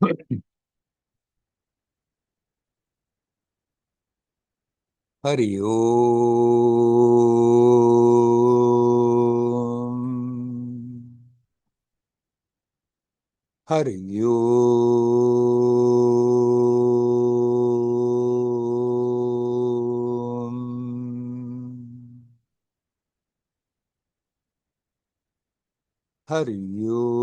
Hari Om. Hari Om. Hari Om.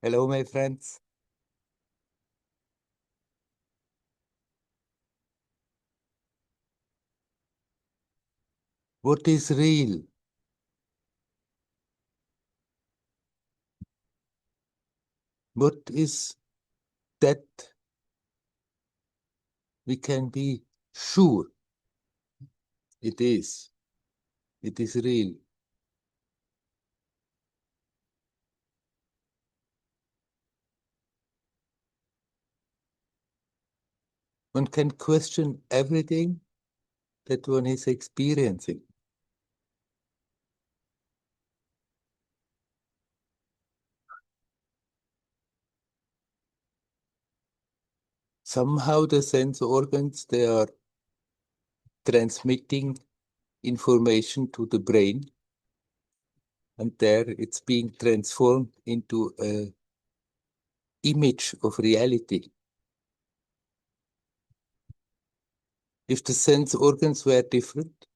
Hello, my friends. What is real? What is that we can be sure it is? It is real. One can question everything that one is experiencing. Somehow the sense organs, they are transmitting information to the brain, and there it's being transformed into an image of reality. If the sense organs were different,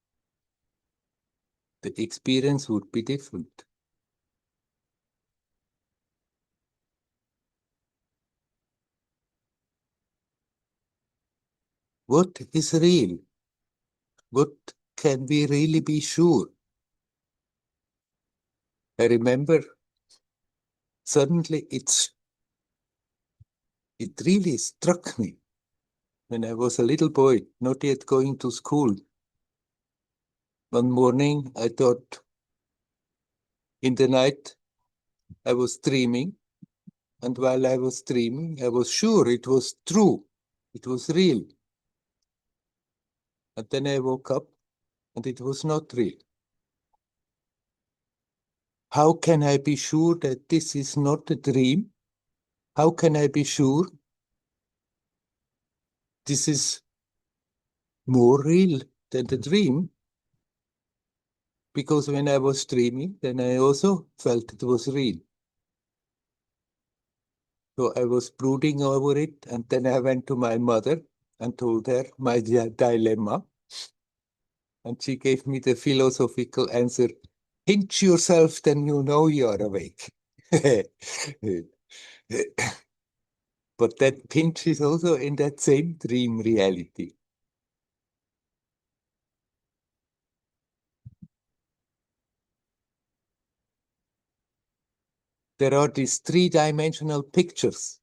the experience would be different. What is real? What can we really be sure? I remember suddenly it really struck me when I was a little boy, not yet going to school. One morning I thought in the night I was dreaming, and while I was dreaming, I was sure it was true, it was real. And then I woke up and it was not real. How can I be sure that this is not a dream? How can I be sure this is more real than the dream? Because when I was dreaming, then I also felt it was real. So I was brooding over it, and then I went to my mother and told her my dilemma. And she gave me the philosophical answer, pinch yourself, then you know you are awake. But that pinch is also in that same dream reality. There are these three-dimensional pictures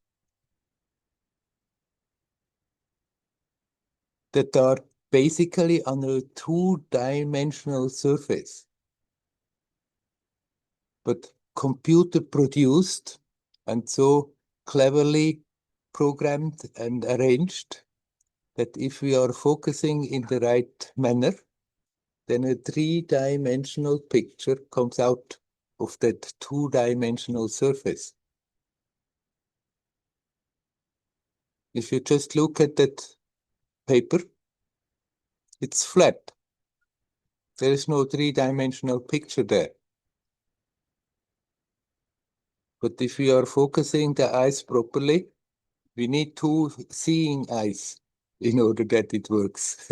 that are basically on a two-dimensional surface, but computer produced and so cleverly programmed and arranged that if we are focusing in the right manner, then a three-dimensional picture comes out of that two-dimensional surface. If you just look at that paper, it's flat. There is no three-dimensional picture there. But if we are focusing the eyes properly, we need two seeing eyes in order that it works.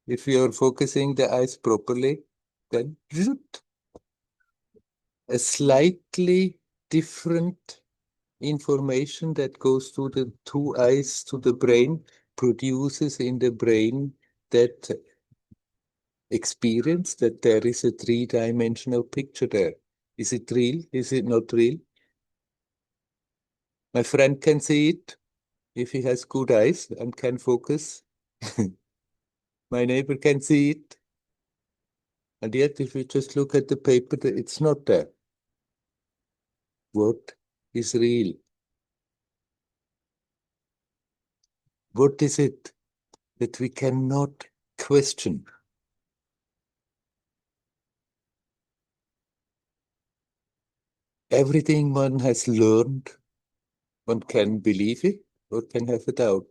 If we are focusing the eyes properly, then a slightly different information that goes to the two eyes to the brain produces in the brain that experience that there is a three-dimensional picture there. Is it real? Is it not real? My friend can see it if he has good eyes and can focus. My neighbor can see it. And yet, if you just look at the paper, it's not there. What is real? What is it that we cannot question? Everything one has learned, one can believe it or can have a doubt.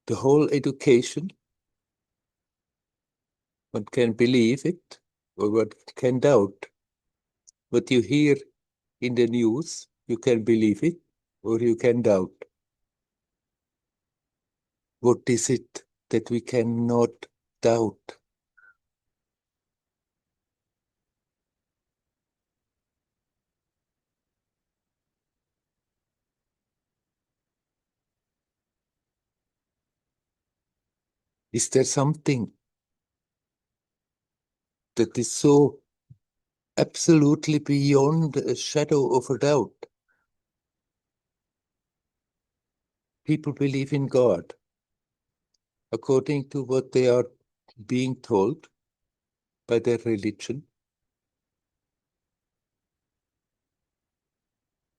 The whole education, one can believe it or one can doubt. What you hear in the news, you can believe it or you can doubt. What is it that we cannot doubt? Is there something that is so absolutely beyond a shadow of a doubt? People believe in God according to what they are being told by their religion,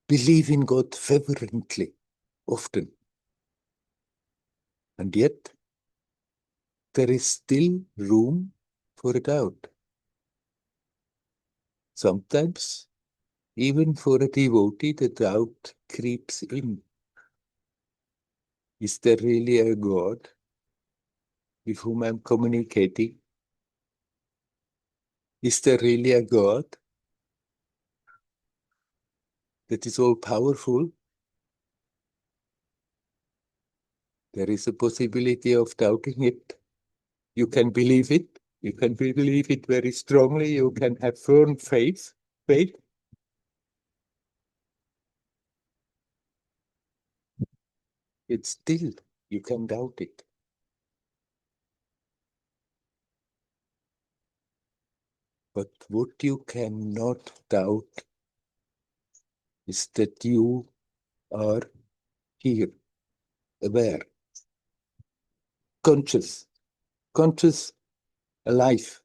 believe in God fervently, often. And yet, there is still room for a doubt. Sometimes, even for a devotee, the doubt creeps in. Is there really a God with whom I'm communicating? Is there really a God that is all powerful? There is a possibility of doubting it. You can believe it. You can believe it very strongly. You can have firm faith. It's still, you can doubt it. But what you cannot doubt is that you are here, aware, conscious, alive.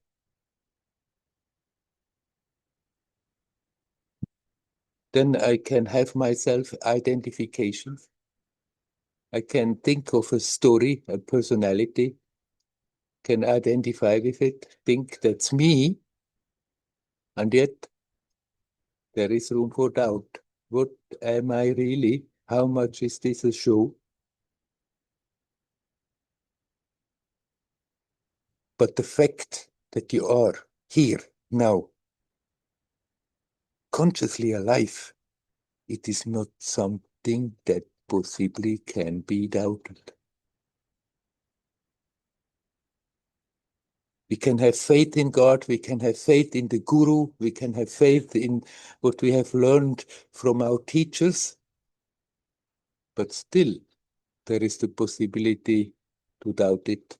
Then I can have myself identification. I can think of a story, a personality, can identify with it, think that's me, and yet there is room for doubt. What am I really? How much is this a show? But the fact that you are here now, consciously alive, it is not something that possibly can be doubted. We can have faith in God, we can have faith in the Guru, we can have faith in what we have learned from our teachers, but still there is the possibility to doubt it.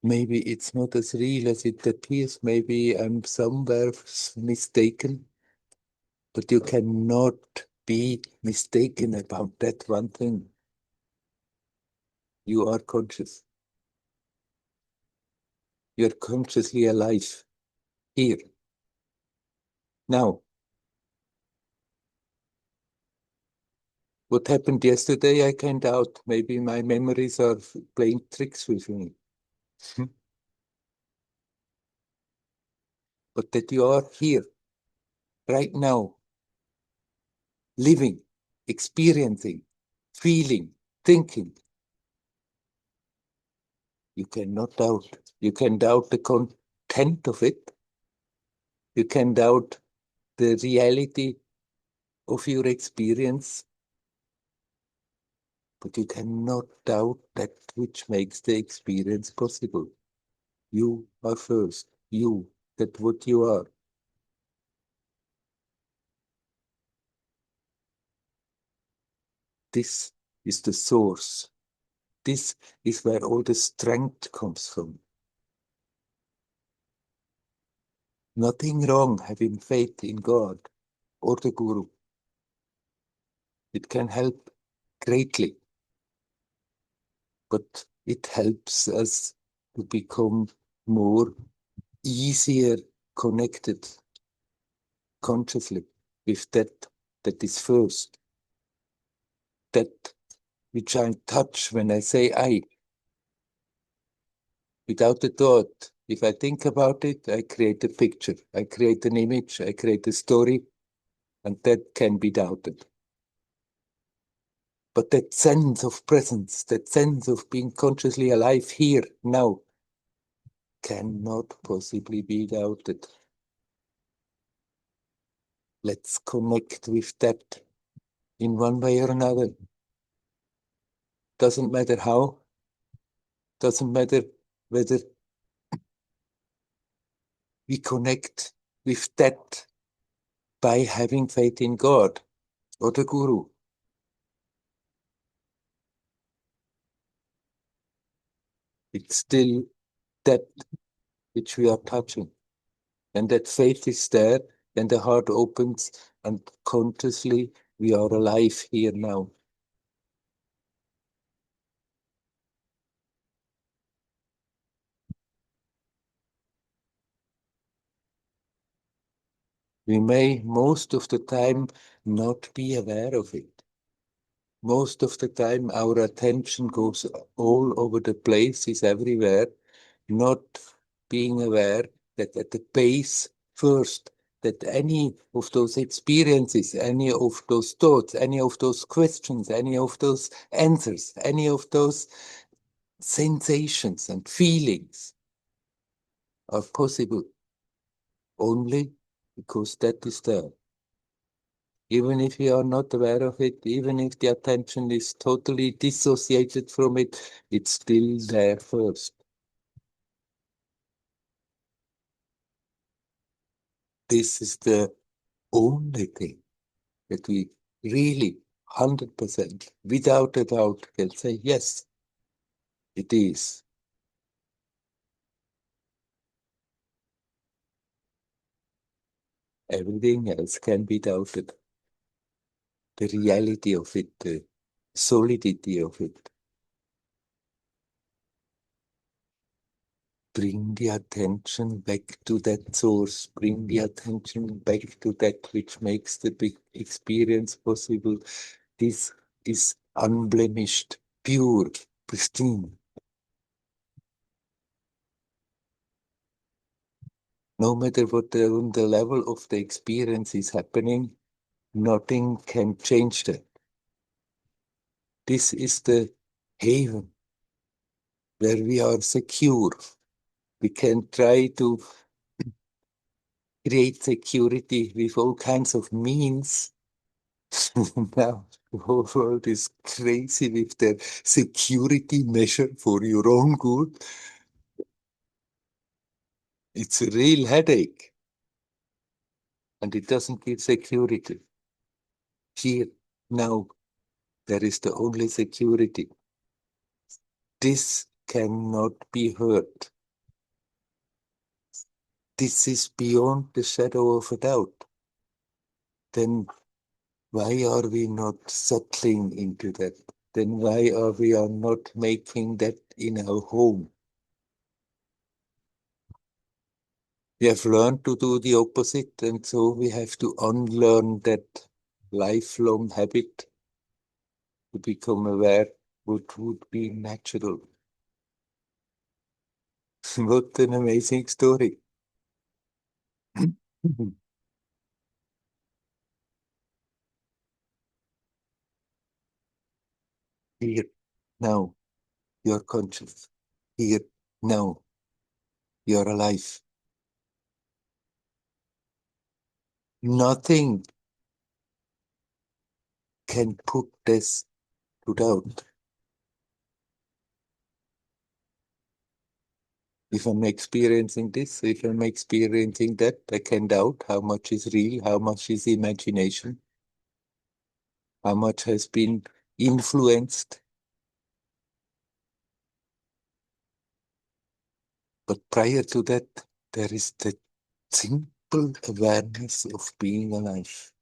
Maybe it's not as real as it appears, maybe I'm somewhere mistaken, but you cannot be mistaken about that one thing. You are conscious. You're consciously alive here, now. What happened yesterday, I can doubt. Maybe my memories are playing tricks with me. But that you are here, right now, living, experiencing, feeling, thinking, you cannot doubt. You can doubt the content of it. You can doubt the reality of your experience, but you cannot doubt that which makes the experience possible. You are first. You, that what you are. This is the source. This is where all the strength comes from. Nothing wrong having faith in God or the Guru. It can help greatly. But it helps us to become more easier connected consciously with that is first, that which I touch when I say I, without a thought. If I think about it, I create a picture, I create an image, I create a story, and that can be doubted. But that sense of presence, that sense of being consciously alive here, now, cannot possibly be doubted. Let's connect with that in one way or another. Doesn't matter how, doesn't matter whether we connect with that by having faith in God or the Guru. It's still that which we are touching. And that faith is there, then the heart opens, and consciously we are alive here now. We may most of the time not be aware of it. Most of the time our attention goes all over the place, is everywhere, not being aware that at the base first, that any of those experiences, any of those thoughts, any of those questions, any of those answers, any of those sensations and feelings are possible only because that is there. Even if we are not aware of it, even if the attention is totally dissociated from it, it's still there first. This is the only thing that we really 100% without a doubt can say, yes, it is. Everything else can be doubted. The reality of it, the solidity of it. Bring the attention back to that source, bring the attention back to that which makes the big experience possible. This is unblemished, pure, pristine. No matter what the level of the experience is happening, nothing can change that. This is the haven where we are secure. We can try to create security with all kinds of means. Now, the whole world is crazy with their security measure for your own good. It's a real headache. And it doesn't give security. Here, now, there is the only security. This cannot be hurt. This is beyond the shadow of a doubt. Then why are we not settling into that? Then why are we not making that in our home? We have learned to do the opposite, and so we have to unlearn that lifelong habit to become aware what would be natural. What an amazing story. Here, now, you're conscious. Here, now, you're alive. Nothing can put this to doubt. If I'm experiencing this, if I'm experiencing that, I can doubt how much is real, how much is imagination, how much has been influenced. But prior to that, there is the simple awareness of being alive,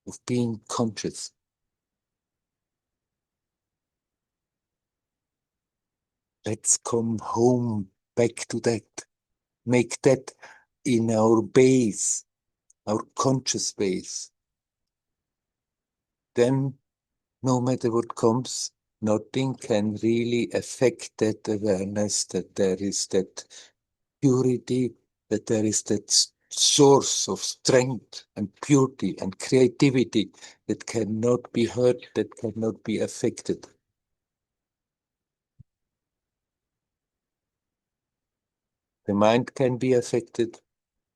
of being conscious. Let's come home back to that. Make that in our base, our conscious base. Then, no matter what comes, nothing can really affect that awareness that there is that purity, that there is that source of strength and beauty and creativity that cannot be hurt, that cannot be affected. The mind can be affected,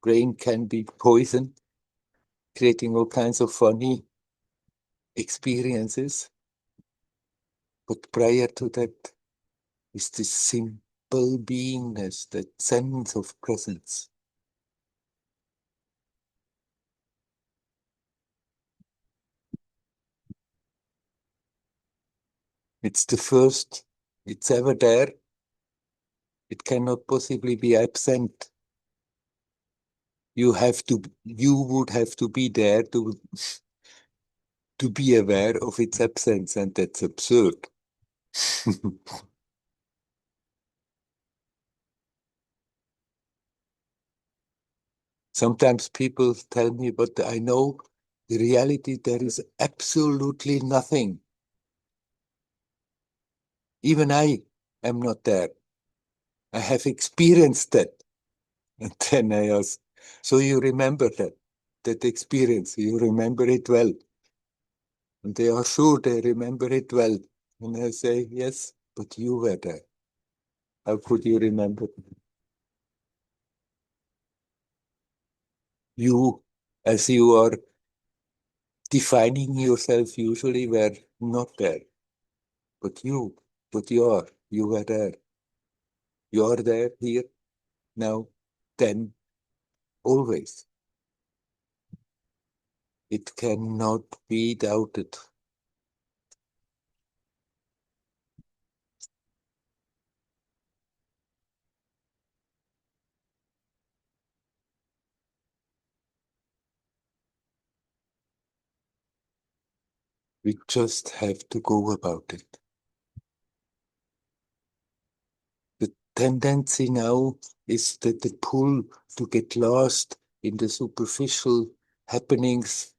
brain can be poisoned, creating all kinds of funny experiences. But prior to that is this simple beingness, that sense of presence. It's the first, it's ever there. It cannot possibly be absent. You would have to be there to be aware of its absence, and that's absurd. Sometimes people tell me, but I know the reality, there is absolutely nothing. Even I am not there. I have experienced that. And then I ask, so you remember that experience, you remember it well. And they are sure they remember it well. And I say, yes, but you were there. How could you remember? You, as you are defining yourself, usually were not there. But you were there. You are there, here, now, then, always. It cannot be doubted. We just have to go about it. The tendency now is that the pull to get lost in the superficial happenings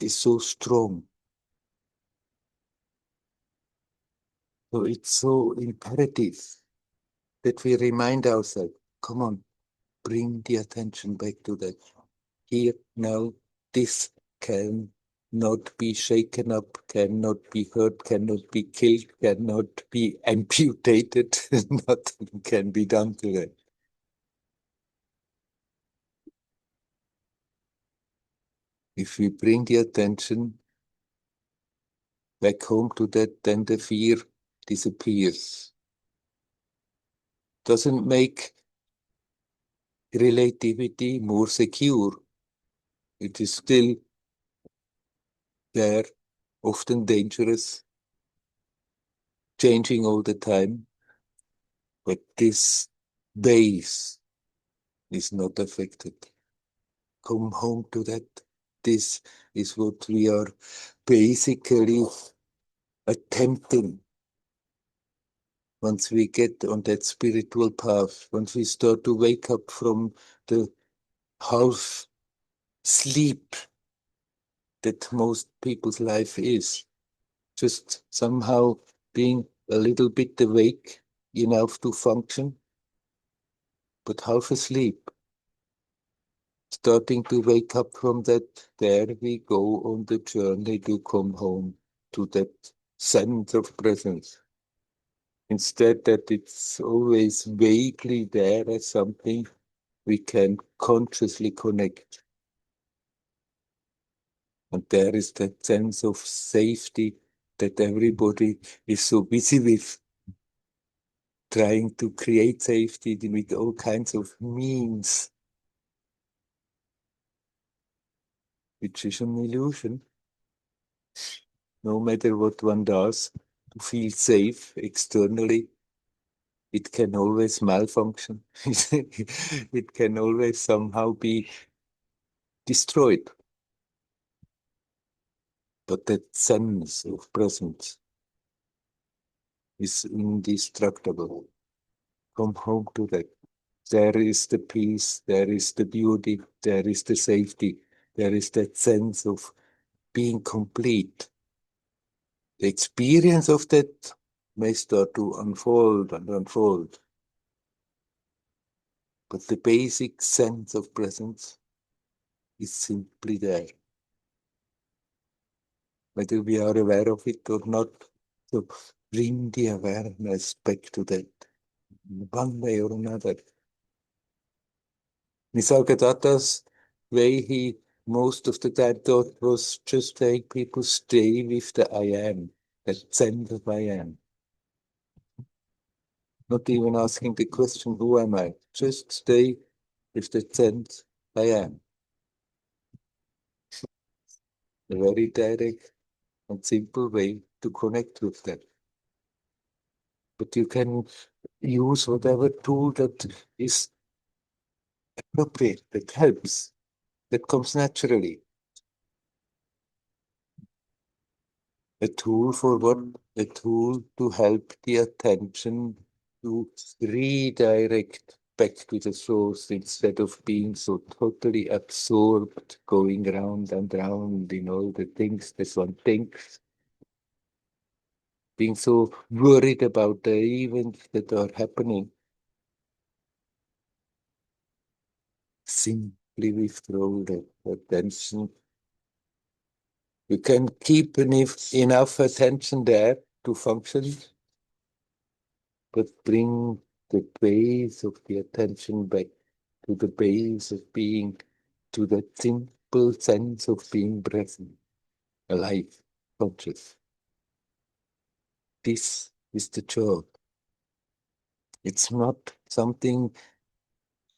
is so strong. So it's so imperative that we remind ourselves, come on, bring the attention back to that. Here, now, this cannot be shaken up, cannot be hurt, cannot be killed, cannot be amputated. Nothing can be done to that. If we bring the attention back home to that, then the fear disappears. Doesn't make relativity more secure. It is still there, often dangerous, changing all the time. But this base is not affected. Come home to that. This is what we are basically attempting. Once we get on that spiritual path, once we start to wake up from the half sleep that most people's life is, just somehow being a little bit awake enough to function, but half asleep. Starting to wake up from that, there we go on the journey to come home to that sense of presence. Instead that it's always vaguely there as something we can consciously connect. And there is that sense of safety that everybody is so busy with, trying to create safety with all kinds of means, which is an illusion. No matter what one does to feel safe externally, it can always malfunction. It can always somehow be destroyed. But that sense of presence is indestructible. Come home to that. There is the peace, there is the beauty, there is the safety, there is that sense of being complete. The experience of that may start to unfold and unfold, but the basic sense of presence is simply there, whether we are aware of it or not. So bring the awareness back to that in one way or another. Nisargadatta's way he most of the time thought was just make people stay with the I am, that sense of I am. Not even asking the question, who am I? Just stay with the sense I am. A very direct and simple way to connect with that. But you can use whatever tool that is appropriate, that helps, that comes naturally. A tool for what? A tool to help the attention to redirect back to the source instead of being so totally absorbed, going round and round in all the things that one thinks, being so worried about the events that are happening. Simply withdraw the attention. You can keep enough attention there to function, but bring the base of the attention back to the base of being, to that simple sense of being present, alive, conscious. This is the job. It's not something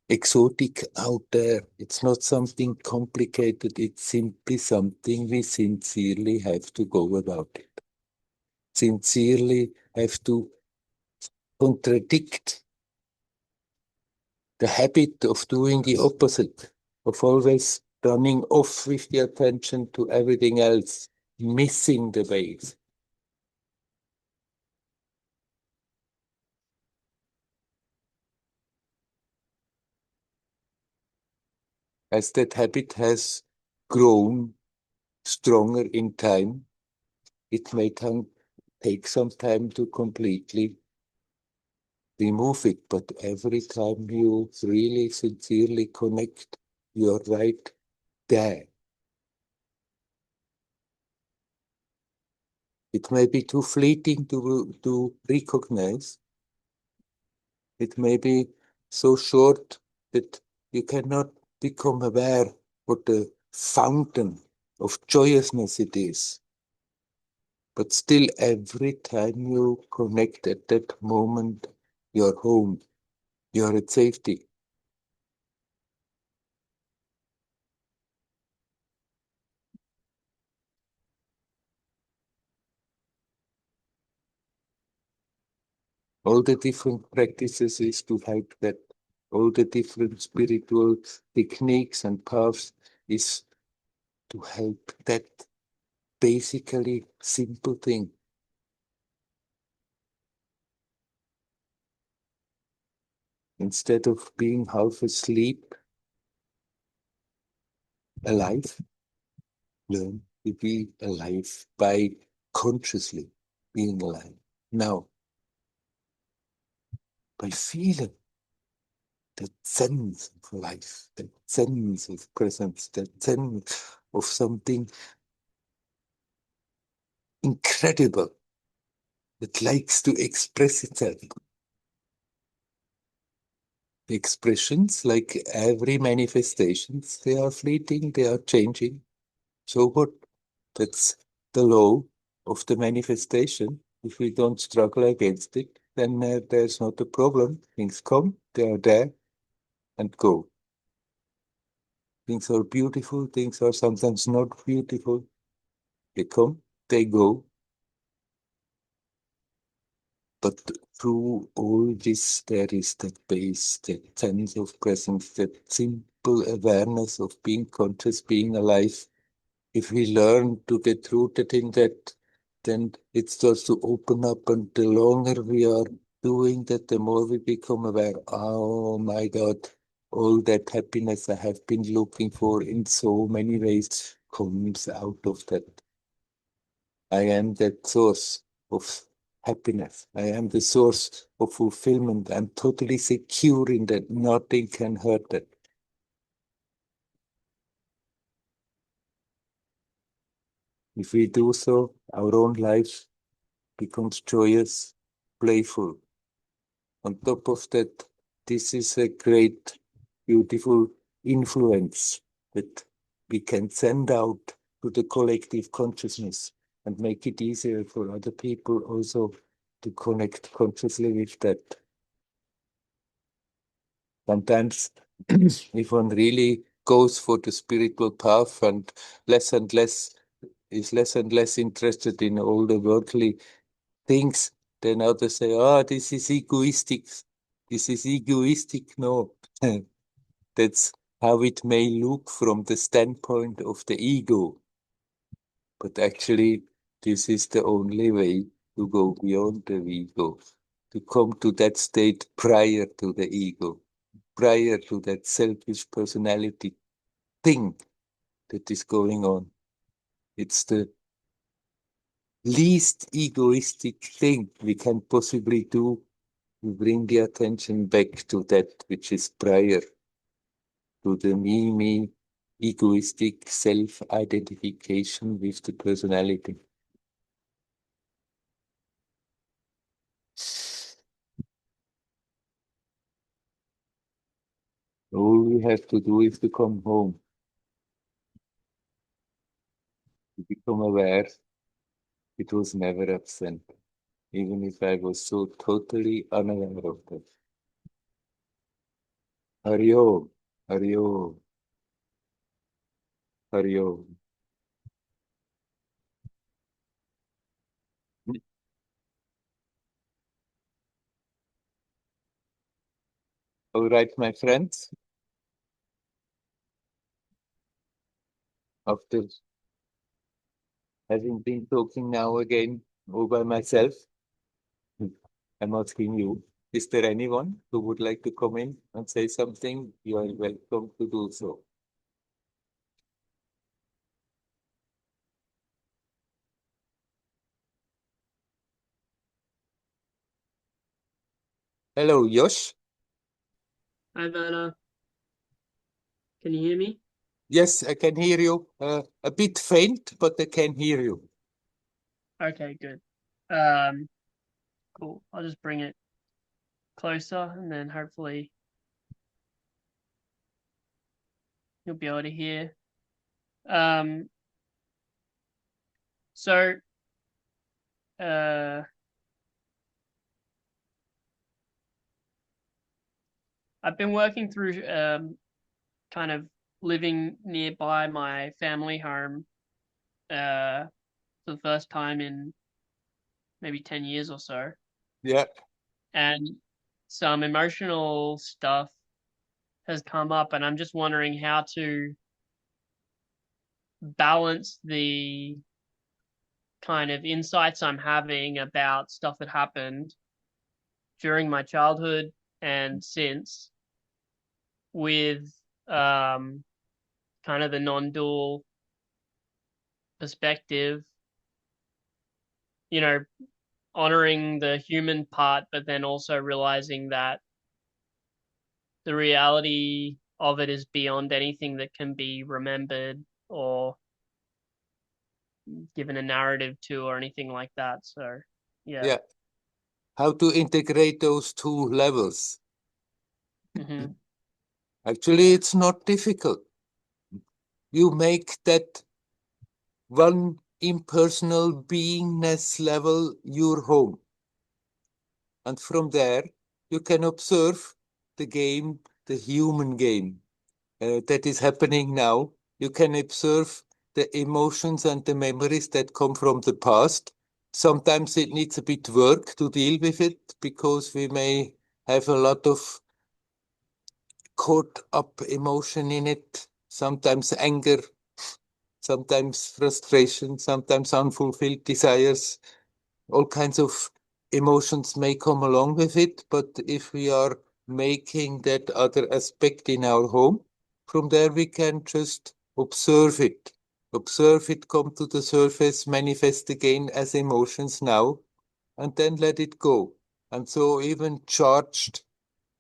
exotic out there. It's not something complicated. It's simply something we sincerely have to go about it. Sincerely have to contradict the habit of doing the opposite, of always running off with the attention to everything else, missing the base. As that habit has grown stronger in time, it may take some time to completely remove it, but every time you really sincerely connect, you're right there. It may be too fleeting to recognize. It may be so short that you cannot become aware what the fountain of joyousness it is. But still, every time you connect at that moment, you're home, you're at safety. All the different practices is to help that. All the different spiritual techniques and paths is to help that basically simple thing. Instead of being half asleep, alive, learn to be alive by consciously being alive. Now, by feeling that sense of life, that sense of presence, that sense of something incredible that likes to express itself. The expressions, like every manifestations, they are fleeting, they are changing. So what? That's the law of the manifestation. If we don't struggle against it, then there's not a problem. Things come, they are there, and go. Things are beautiful, things are sometimes not beautiful. They come, they go. But through all this, there is that base, that sense of presence, that simple awareness of being conscious, being alive. If we learn to get rooted in that, then it starts to open up, and the longer we are doing that, the more we become aware, oh my God, all that happiness I have been looking for in so many ways comes out of that. I am that source of happiness. I am the source of fulfillment. I'm totally secure in that. Nothing can hurt that. If we do so, our own life becomes joyous, playful. On top of that, this is a great, beautiful influence that we can send out to the collective consciousness and make it easier for other people also to connect consciously with that. Sometimes, if one really goes for the spiritual path and less and less is less and less interested in all the worldly things, then others say, "Ah, this is egoistic. This is egoistic." No, that's how it may look from the standpoint of the ego. But actually, this is the only way to go beyond the ego, to come to that state prior to the ego, prior to that selfish personality thing that is going on. It's the least egoistic thing we can possibly do to bring the attention back to that which is prior to the me, egoistic self-identification with the personality. All we have to do is to come home, to become aware it was never absent, even if I was so totally unaware of that. Hari Om, Hari Om, Hari Om. All right, my friends, after having been talking now again all by myself, I'm asking you, is there anyone who would like to come in and say something? You are welcome to do so. Hello, Yosh. Hi, Vana. Can you hear me? Yes, I can hear you. A bit faint, but I can hear you. Okay, good. Um, cool. I'll just bring it closer and then hopefully you'll be able to hear. Um, so, uh, I've been working through, kind of living nearby my family home, for the first time in maybe 10 years or so. Yeah, And some emotional stuff has come up, and I'm just wondering how to balance the kind of insights I'm having about stuff that happened during my childhood and since with um, kind of the non-dual perspective, you know, honoring the human part, but then also realizing that the reality of it is beyond anything that can be remembered or given a narrative to or anything like that. So, yeah. yeah. How to integrate those two levels? Hmm. Actually, Yeah. it's not difficult. You make that one impersonal beingness level your home. And from there, you can observe the game, the human game that is happening now. You can observe the emotions and the memories that come from the past. Sometimes it needs a bit work to deal with it because we may have a lot of caught up emotion in it, sometimes anger, sometimes frustration, sometimes unfulfilled desires, all kinds of emotions may come along with it, but if we are making that other aspect in our home, from there we can just observe it. Observe it come to the surface, manifest again as emotions now, and then let it go. And so even charged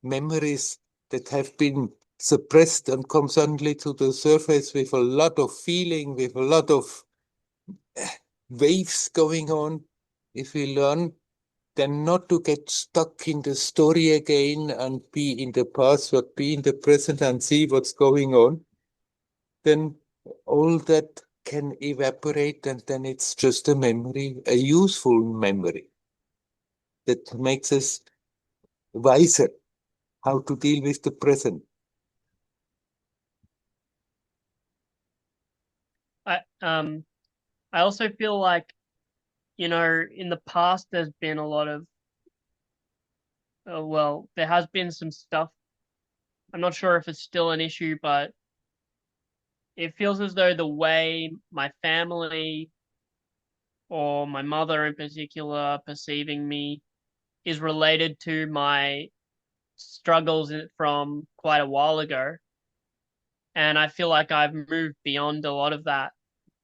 memories that have been suppressed and come suddenly to the surface with a lot of feeling, with a lot of waves going on, if we learn then not to get stuck in the story again and be in the past, but be in the present and see what's going on, then all that can evaporate and then it's just a memory, a useful memory that makes us wiser how to deal with the present. I also feel like, you know, in the past there's been a lot of well, there has been some stuff. I'm not sure if it's still an issue, but it feels as though the way my family or my mother in particular perceiving me is related to my struggles from quite a while ago. And I feel like I've moved beyond a lot of that,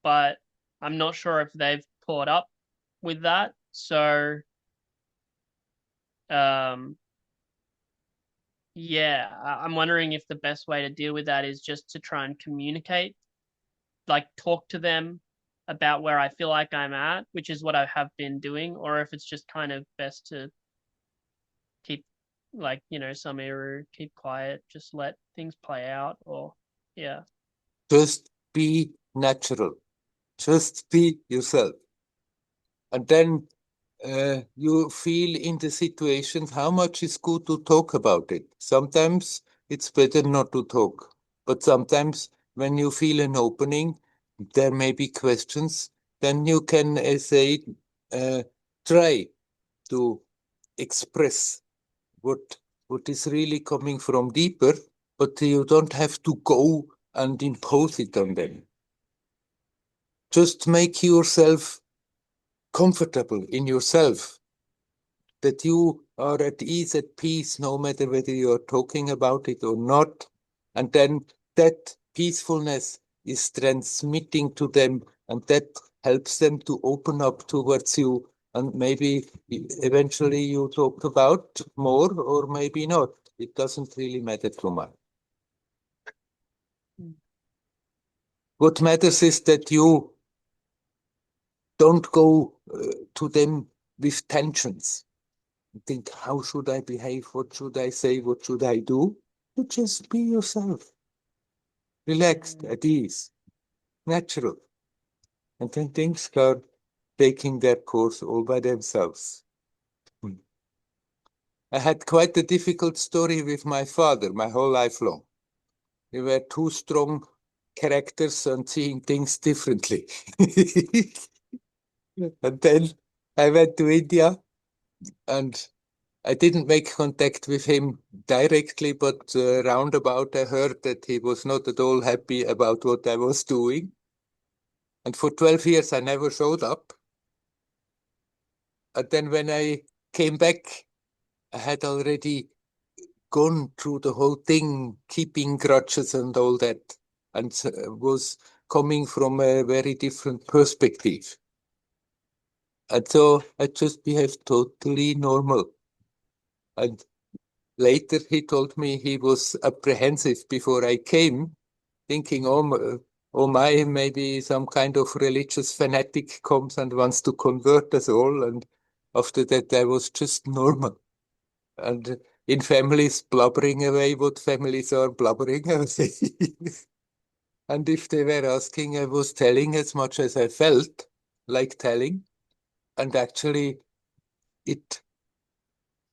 but I'm not sure if they've caught up with that. So, um, yeah, I'm wondering if the best way to deal with that is just to try and communicate, like talk to them about where I feel like I'm at, which is what I have been doing, or if it's just kind of best to keep, like, you know, some error, keep quiet, just let things play out, or yeah. Just be natural. Just be yourself. And then you feel in the situations how much is good to talk about it. Sometimes it's better not to talk, but sometimes when you feel an opening, there may be questions, then you can say, uh, try to express what what is really coming from deeper, but you don't have to go and impose it on them. Just make yourself comfortable in yourself, that you are at ease, at peace, no matter whether you're talking about it or not. And then that peacefulness is transmitting to them, and that helps them to open up towards you. And maybe eventually you talk about more, or maybe not. It doesn't really matter too much. What matters is that you don't go to them with tensions. Think, how should I behave? What should I say? What should I do? You just be yourself, relaxed, at ease, natural. And then things are taking their course all by themselves. I had quite a difficult story with my father my whole life long. We were two strong characters and seeing things differently. And then I went to India and I didn't make contact with him directly, but roundabout I heard that he was not at all happy about what I was doing. And for 12 years, I never showed up. And then when I came back, I had already gone through the whole thing, keeping grudges and all that, and was coming from a very different perspective. And so I just behaved totally normal. And later he told me he was apprehensive before I came, thinking, oh my, maybe some kind of religious fanatic comes and wants to convert us all. And after that, I was just normal. And in families, blubbering away what families are blubbering away. And if they were asking, I was telling as much as I felt like telling. And actually, it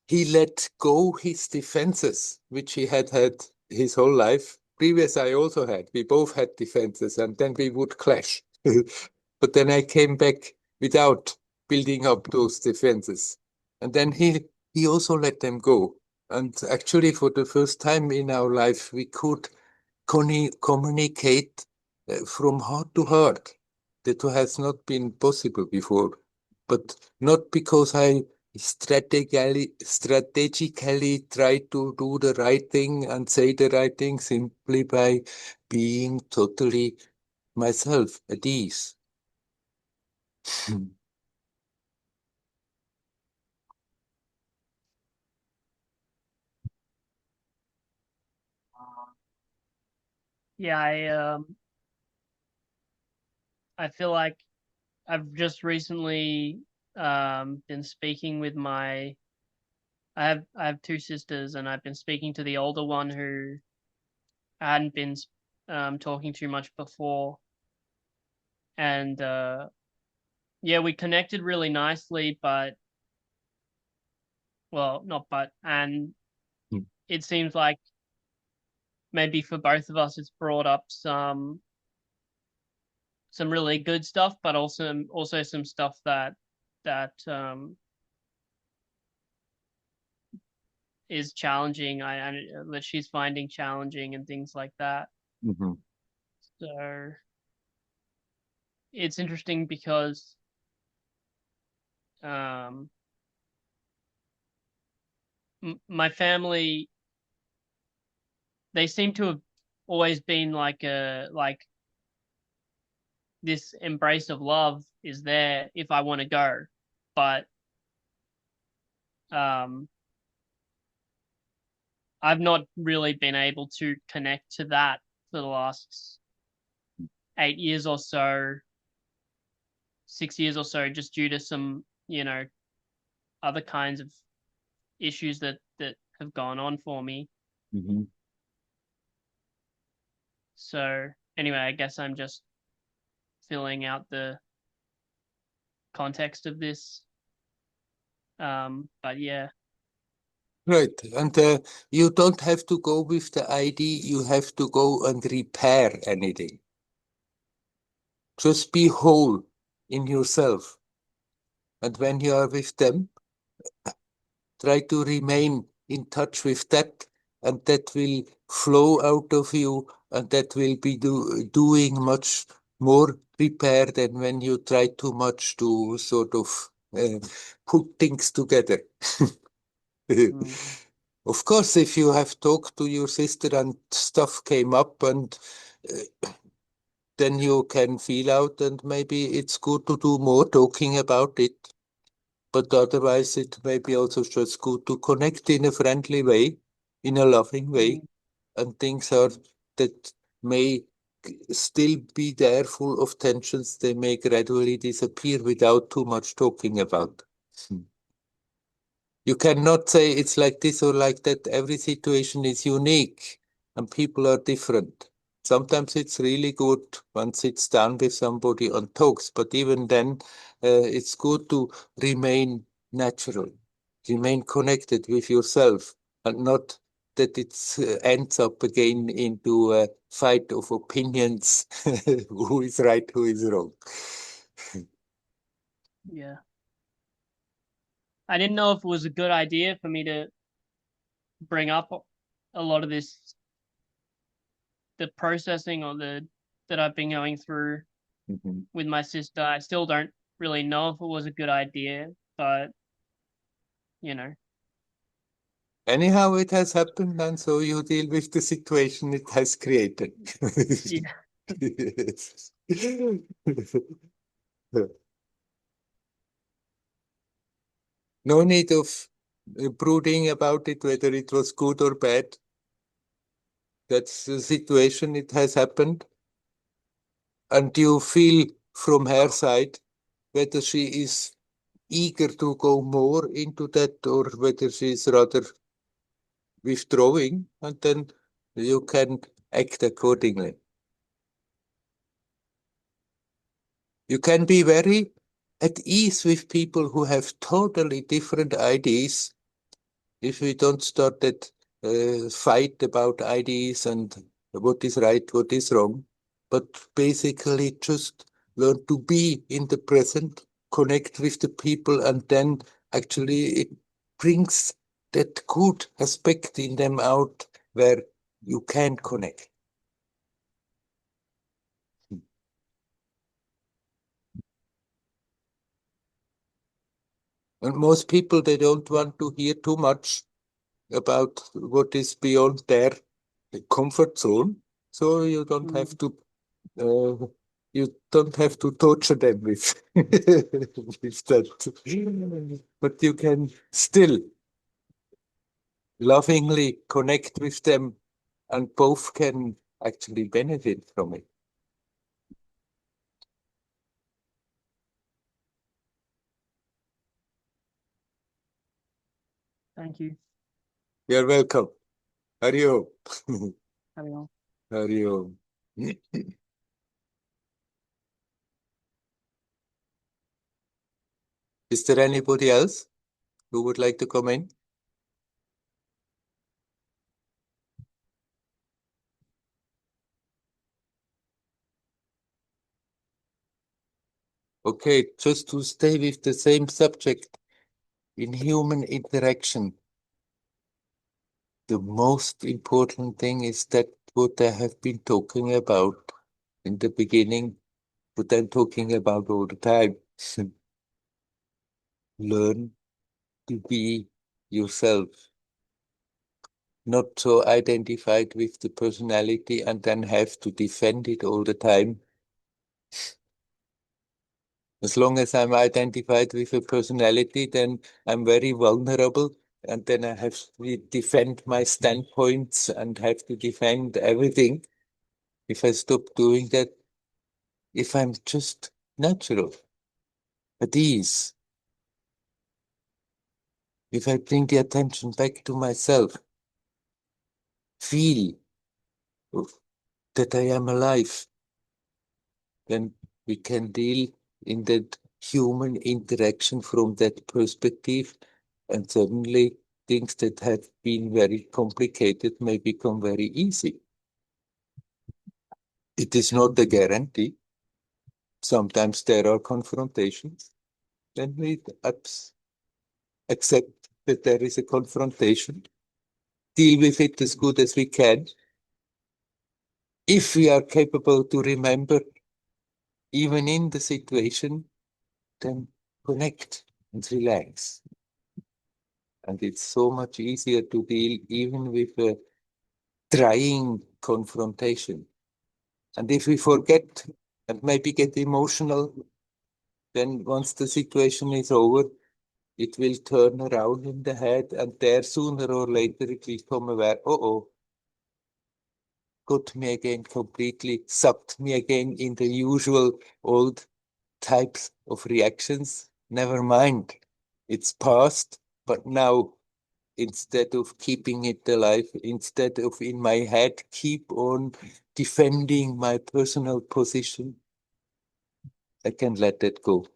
he let go his defenses, which he had had his whole life. Previous, I also had. We both had defenses, and then we would clash. But then I came back without building up those defenses. And then he also let them go. And actually, for the first time in our life, we could communicate from heart to heart. That has not been possible before. But not because I strategically try to do the right thing and say the right thing simply by being totally myself at ease. Yeah, I feel like I've just recently been speaking with my I have two sisters, and I've been speaking to the older one who I hadn't been talking too much before, and yeah, we connected really nicely, but well, not but, and it seems like maybe for both of us it's brought up some really good stuff, but also some stuff that is challenging. I that she's finding challenging and things like that. Mhm. So it's interesting because um, my family, they seem to have always been like this embrace of love is there if I want to go, but um, I've not really been able to connect to that for the last 8 years or so, 6 years or so, just due to some other kinds of issues that have gone on for me. Mhm. So anyway, I guess I'm just filling out the context of this. But yeah. Right. And you don't have to go with the ID, you have to go and repair anything. Just be whole in yourself. And when you are with them, try to remain in touch with that, and that will flow out of you, and that will be doing much more repair than when you try too much to sort of put things together. Mm, Of course, if you have talked to your sister and stuff came up, and then you can feel out, and maybe it's good to do more talking about it. But otherwise, it may be also just good to connect in a friendly way, in a loving way, mm, and things are that may still be there, full of tensions. They may gradually disappear without too much talking about. You cannot say it's like this or like that. Every situation is unique and people are different. Sometimes it's really good once sits down with somebody and talks, but even then, it's good to remain natural, remain connected with yourself, and not that it ends up again into a fight of opinions, who is right, who is wrong. yeah. I didn't know if it was a good idea for me to bring up a lot of this, the processing or the that I've been going through Mhm. with my sister. I still don't really know if it was a good idea, but you know, Anyhow, it has happened, and so you deal with the situation it has created. yeah, Yes. No need of brooding about it, whether it was good or bad. That's the situation, it has happened. And you feel from her side whether she is eager to go more into that or whether she is rather withdrawing, and then you can act accordingly. You can be very at ease with people who have totally different ideas if we don't start that fight about ideas and what is right, what is wrong, but basically just learn to be in the present, connect with the people, and then actually it brings that good aspect in them out where you can connect. And most people, they don't want to hear too much about what is beyond their comfort zone. So uh, you don't have to torture them with, with that. But you can still lovingly connect with them, and both can actually benefit from it. Thank you. You're welcome. Hariom. Carry on. Hariom. Is there anybody else who would like to comment? Okay, just to stay with the same subject, in human interaction, the most important thing is that what I have been talking about in the beginning, what I'm talking about all the time. Learn to be yourself, not so identified with the personality and then have to defend it all the time. As long as I'm identified with a personality, then I'm very vulnerable, and then I have to defend my standpoints and have to defend everything. If I stop doing that, if I'm just natural, at ease, if I bring the attention back to myself, feel that I am alive, then we can deal in that human interaction from that perspective, and suddenly things that have been very complicated may become very easy. It is not a guarantee. Sometimes there are confrontations, and we accept that there is a confrontation, deal with it as good as we can. If we are capable to remember, even in the situation, then connect and relax. And it's so much easier to deal even with a trying confrontation. And if we forget and maybe get emotional, then once the situation is over, it will turn around in the head, and there sooner or later it will come aware, oh, got me again completely, sucked me again in the usual old types of reactions. Never mind, it's past, but now instead of keeping it alive, instead of in my head keep on defending my personal position, I can let it go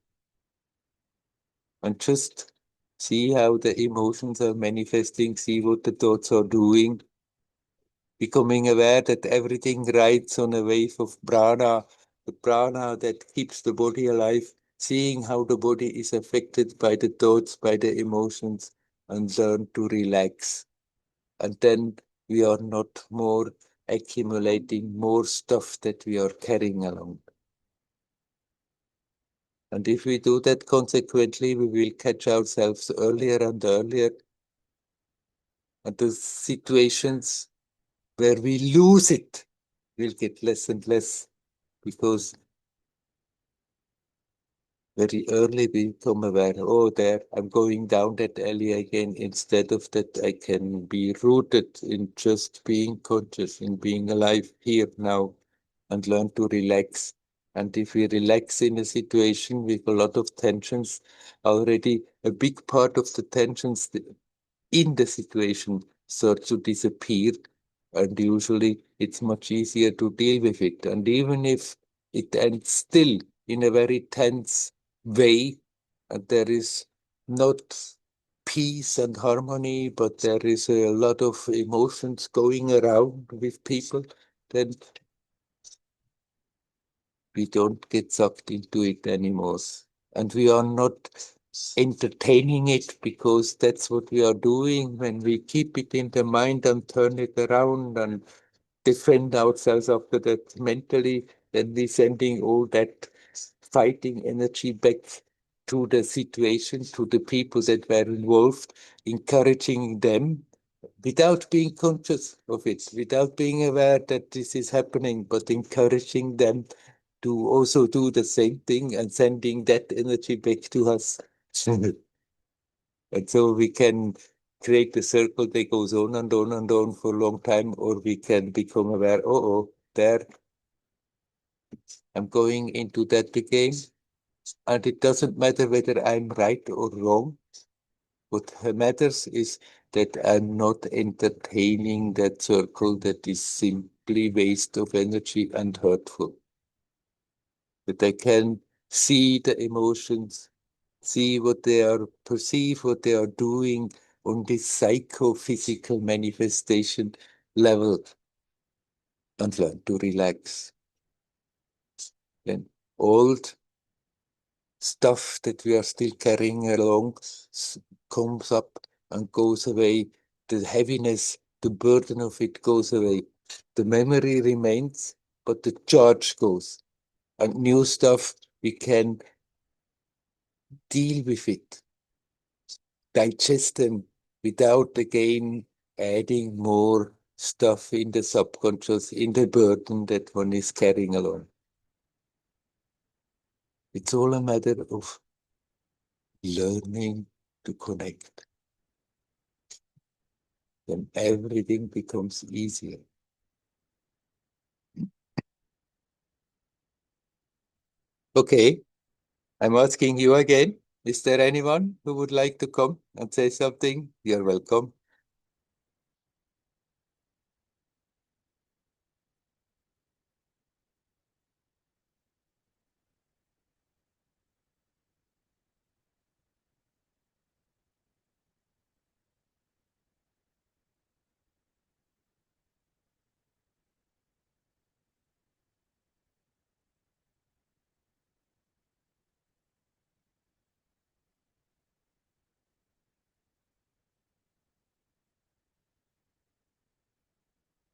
and just see how the emotions are manifesting, see what the thoughts are doing, becoming aware that everything rides on a wave of prana, the prana that keeps the body alive, seeing how the body is affected by the thoughts, by the emotions, and learn to relax. And then we are not more accumulating more stuff that we are carrying along. And if we do that consequently, we will catch ourselves earlier and earlier. And the situations where we lose it will get less and less, because very early we become aware, oh, there, I'm going down that alley again. Instead of that, I can be rooted in just being conscious, in being alive here now, and learn to relax. And if we relax in a situation with a lot of tensions, already a big part of the tensions in the situation start to disappear. And usually it's much easier to deal with it. And even if it ends still in a very tense way, and there is not peace and harmony, but there is a lot of emotions going around with people, then we don't get sucked into it anymore. And we are not entertaining it, because that's what we are doing when we keep it in the mind and turn it around and defend ourselves after that mentally, then we're sending all that fighting energy back to the situation, to the people that were involved, encouraging them without being conscious of it, without being aware that this is happening, but encouraging them to also do the same thing and sending that energy back to us. And so we can create a circle that goes on and on and on for a long time, or we can become aware, oh, there, I'm going into that again. And it doesn't matter whether I'm right or wrong. What matters is that I'm not entertaining that circle that is simply waste of energy and hurtful. That I can see the emotions, see what they are, perceive what they are doing on this psychophysical manifestation level and learn to relax. Then old stuff that we are still carrying along comes up and goes away. The heaviness, the burden of it goes away. The memory remains, but the charge goes. And new stuff, we can deal with it, digest them without again adding more stuff in the subconscious, in the burden that one is carrying along. It's all a matter of learning to connect. Then everything becomes easier. Okay, I'm asking you again. Is there anyone who would like to come and say something? You're welcome.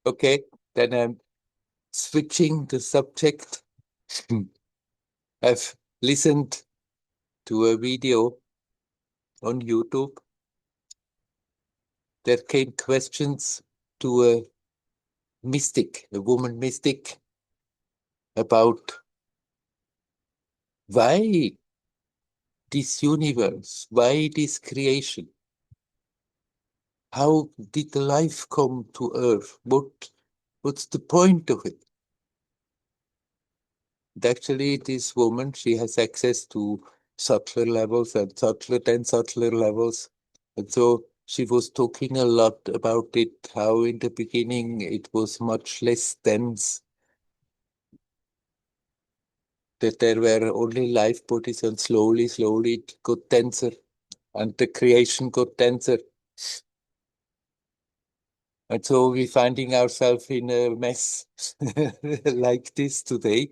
Okay, then I'm switching the subject. I've listened to a video on YouTube. There came questions to a mystic, a woman mystic, about why this universe, why this creation, how did the life come to Earth? What's the point of it? And actually, this woman, she has access to subtler levels and subtler levels. And so she was talking a lot about it, how in the beginning it was much less dense, that there were only life bodies, and slowly it got denser, and the creation got denser. And so we're finding ourselves in a mess like this today.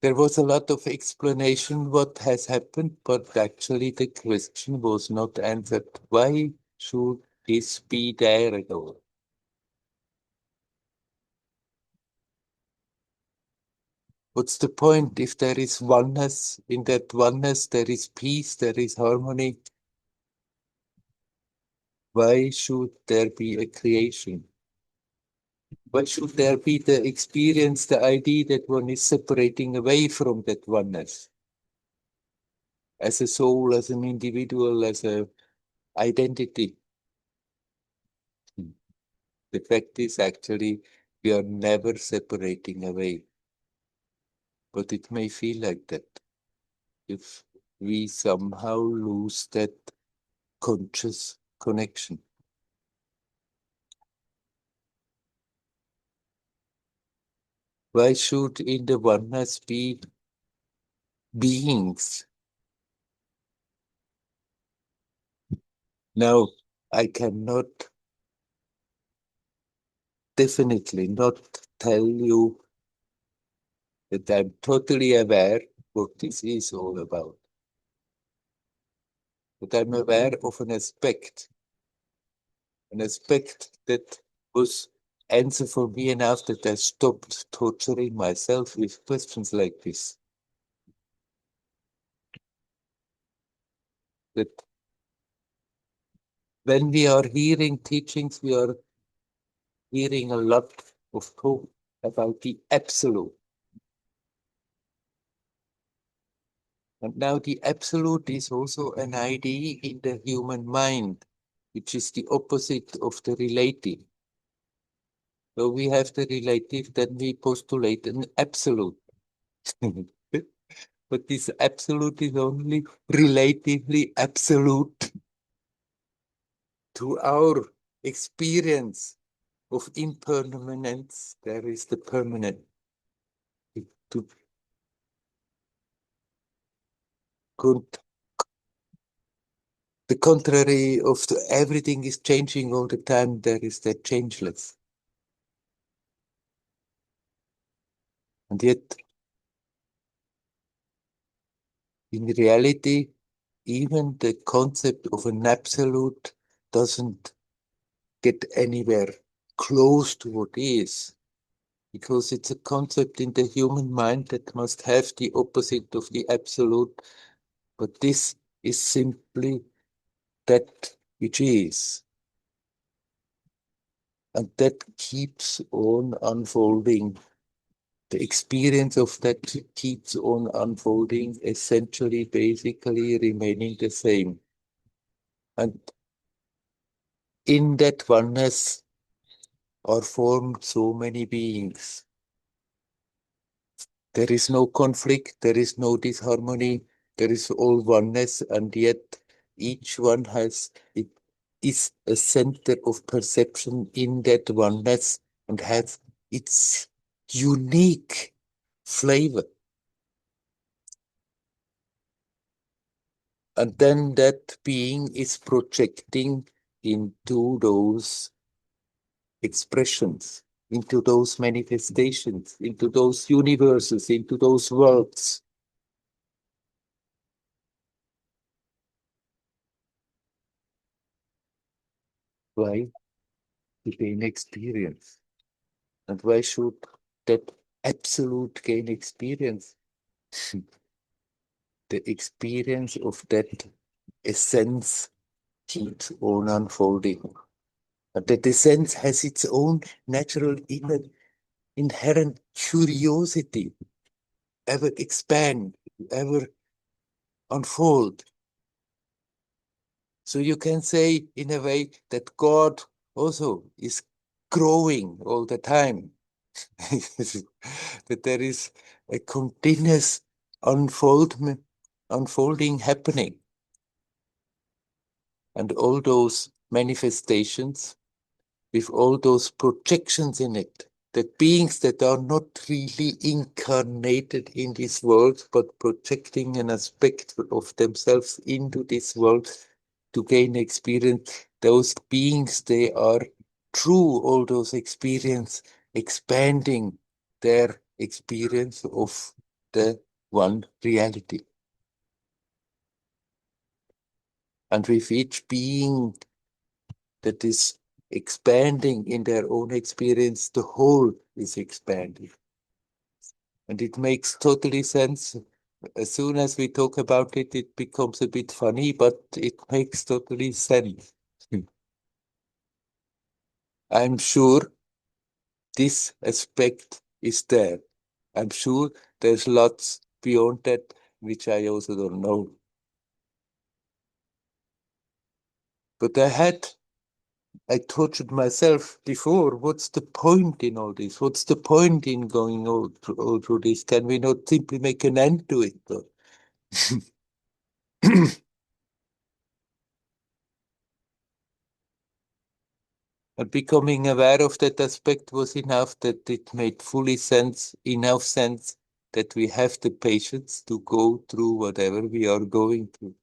There was a lot of explanation what has happened, but actually the question was not answered. Why should this be there at all? What's the point if there is oneness? In that oneness, there is peace, there is harmony. Why should there be a creation? Why should there be the experience, the idea that one is separating away from that oneness? As a soul, as an individual, as a identity. The fact is actually we are never separating away. But it may feel like that if we somehow lose that conscious connection. Why should in the oneness be beings? Now, I cannot definitely not tell you that I'm totally aware what this is all about. But I'm aware of an aspect that was answer for me enough that I stopped torturing myself with questions like this. that when we are hearing teachings, we are hearing a lot of talk about the absolute. And now the absolute is also an idea in the human mind, which is the opposite of the relative. So we have the relative, then we postulate an absolute. But this absolute is only relatively absolute to our experience of impermanence. There is the permanent. To the contrary of everything is changing all the time, there is that changeless. And yet, in reality, even the concept of an absolute doesn't get anywhere close to what is, because it's a concept in the human mind that must have the opposite of the absolute, but this is simply that which is. And that keeps on unfolding. The experience of that keeps on unfolding, essentially, basically remaining the same. And in that oneness are formed so many beings. There is no conflict, there is no disharmony, there is all oneness, and yet each one it is a center of perception in that oneness and has its unique flavor. And then that being is projecting into those expressions, into those manifestations, into those universes, into those worlds. Why? To gain experience. And why should that absolute gain experience? The experience of that essence keeps on unfolding. And that essence has its own natural inherent curiosity, ever expand, ever unfold. So you can say in a way that God also is growing all the time. That there is a continuous unfolding happening. And all those manifestations with all those projections in it, that beings that are not really incarnated in this world, but projecting an aspect of themselves into this world to gain experience, those beings, they are through all those experience, expanding their experience of the one reality. And with each being that is expanding in their own experience, the whole is expanding. And it makes totally sense. As soon as we talk about it, it becomes a bit funny, but it makes totally sense. I'm sure this aspect is there. I'm sure there's lots beyond that, which I also don't know. But I tortured myself before. What's the point in all this? What's the point in going all through this? Can we not simply make an end to it? And becoming aware of that aspect was enough that it made fully sense, enough sense that we have the patience to go through whatever we are going through.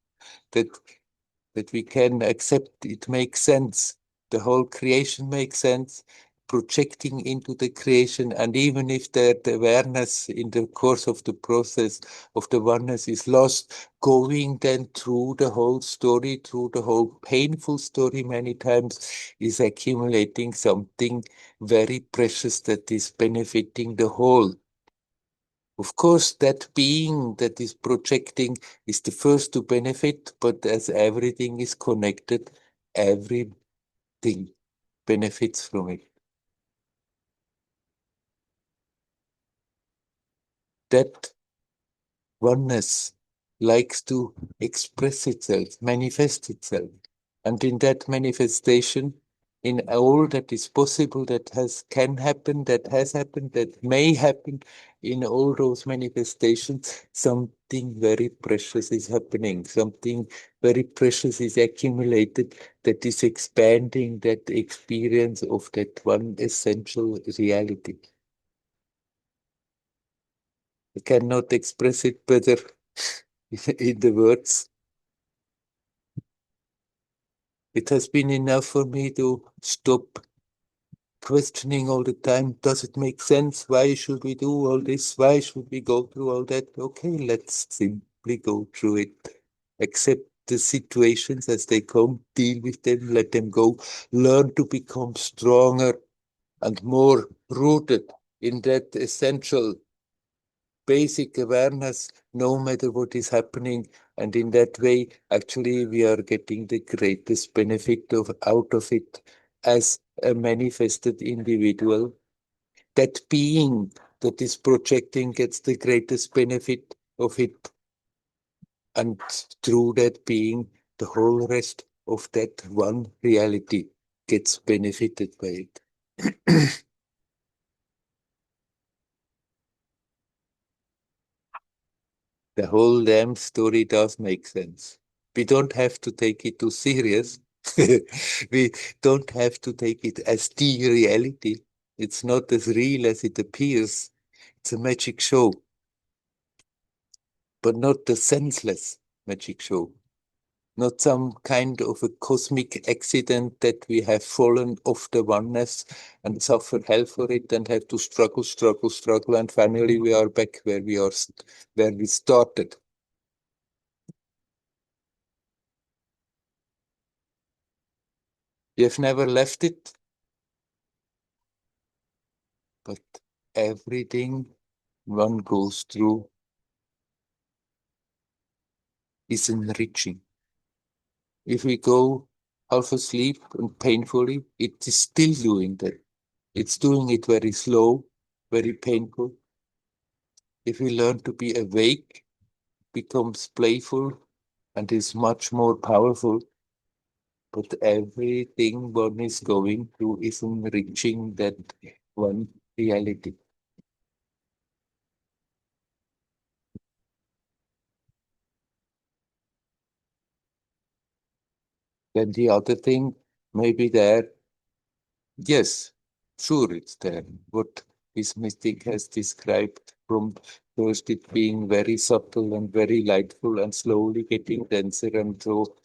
That we can accept it makes sense. The whole creation makes sense, projecting into the creation, and even if the awareness in the course of the process of the oneness is lost, going then through the whole story, through the whole painful story many times, is accumulating something very precious that is benefiting the whole Of course, that being that is projecting is the first to benefit, but as everything is connected, everything benefits from it. That oneness likes to express itself, manifest itself. And in that manifestation, in all that is possible, that can happen, that has happened, that may happen, in all those manifestations, something very precious is happening. Something very precious is accumulated that is expanding that experience of that one essential reality. I cannot express it better in the words. It has been enough for me to stop questioning all the time. Does it make sense? Why should we do all this? Why should we go through all that? Okay, let's simply go through it. Accept the situations as they come, deal with them, let them go, learn to become stronger and more rooted in that essential basic awareness, no matter what is happening. And in that way, actually, we are getting the greatest benefit out of it as a manifested individual. That being that is projecting gets the greatest benefit of it. And through that being, the whole rest of that one reality gets benefited by it. The whole damn story does make sense. We don't have to take it too serious. We don't have to take it as the reality. It's not as real as it appears. It's a magic show, but not the senseless magic show. Not some kind of a cosmic accident that we have fallen off the oneness and suffer hell for it and have to struggle, struggle, struggle, and finally we are back where where we started. We have never left it, but everything one goes through is enriching. If we go half asleep and painfully, it is still doing that. It's doing it very slow, very painful. If we learn to be awake, becomes playful and is much more powerful. But everything one is going through is enriching that one reality. Then the other thing may be there. Yes, sure, it's there. What this mystic has described from first it being very subtle and very lightful and slowly getting denser, and so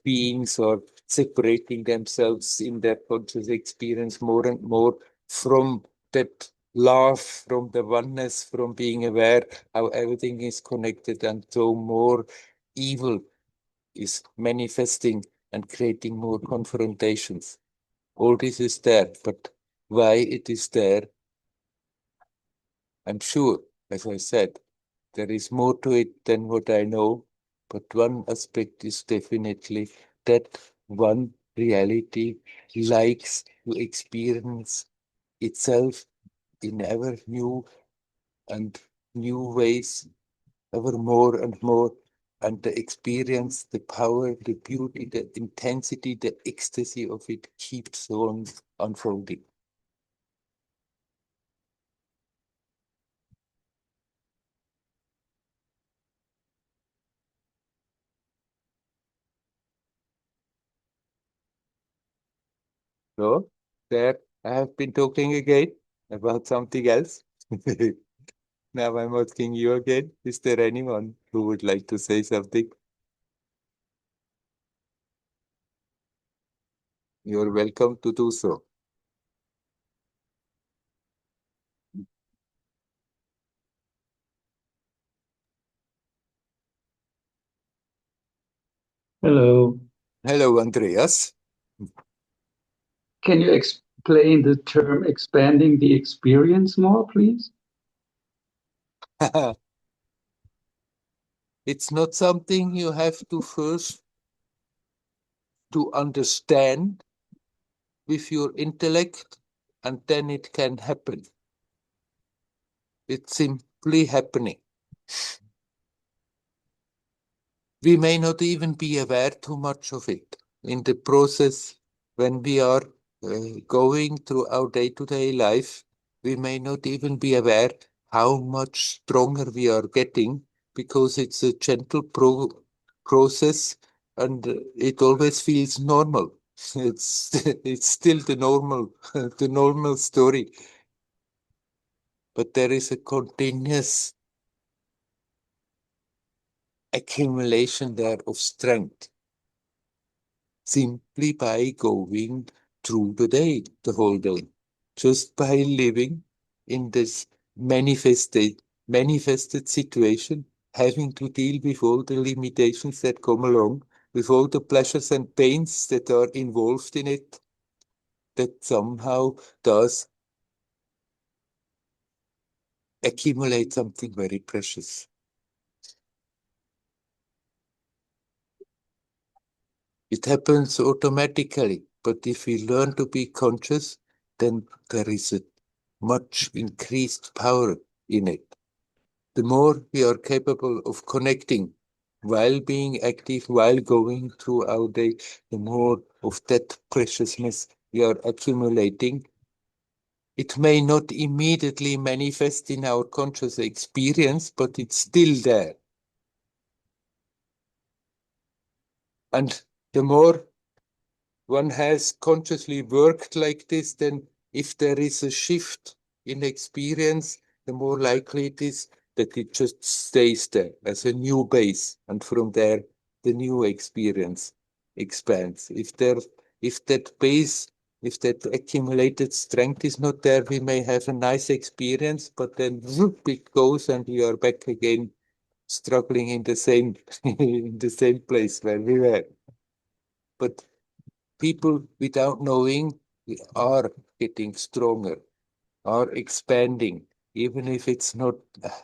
beings are separating themselves in their conscious experience more and more from that love, from the oneness, from being aware how everything is connected, and so more evil is manifesting and creating more confrontations. All this is there, but why it is there, I'm sure, as I said, there is more to it than what I know, but one aspect is definitely that one reality likes to experience itself in ever new and new ways, ever more and more, and the experience, the power, the beauty, the intensity, the ecstasy of it keeps on unfolding. So there I have been talking again about something else. Now I'm asking you again, is there anyone who would like to say something? You're welcome to do so. Hello. Hello, Andreas. Can you explain the term expanding the experience more, please? It's not something you have to first to understand with your intellect, and then it can happen. It's simply happening. We may not even be aware too much of it. In the process, when we are going through our day-to-day life, we may not even be aware how much stronger we are getting, because it's a gentle process, and it always feels normal. It's still the normal the normal story, but there is a continuous accumulation there of strength, simply by going through the day, the whole day, just by living in this manifested situation, having to deal with all the limitations that come along, with all the pleasures and pains that are involved in it, that somehow does accumulate something very precious. It happens automatically, but if we learn to be conscious, then there is a much increased power in it. The more we are capable of connecting while being active, while going through our day, the more of that preciousness we are accumulating. It may not immediately manifest in our conscious experience, but it's still there. And the more one has consciously worked like this, then if there is a shift in experience, the more likely it is that it just stays there as a new base, and from there the new experience expands. If that base, if that accumulated strength is not there, we may have a nice experience, but then whoop, it goes and we are back again struggling in the same in the same place where we were. But people, without knowing, are getting stronger, are expanding. Even if it's not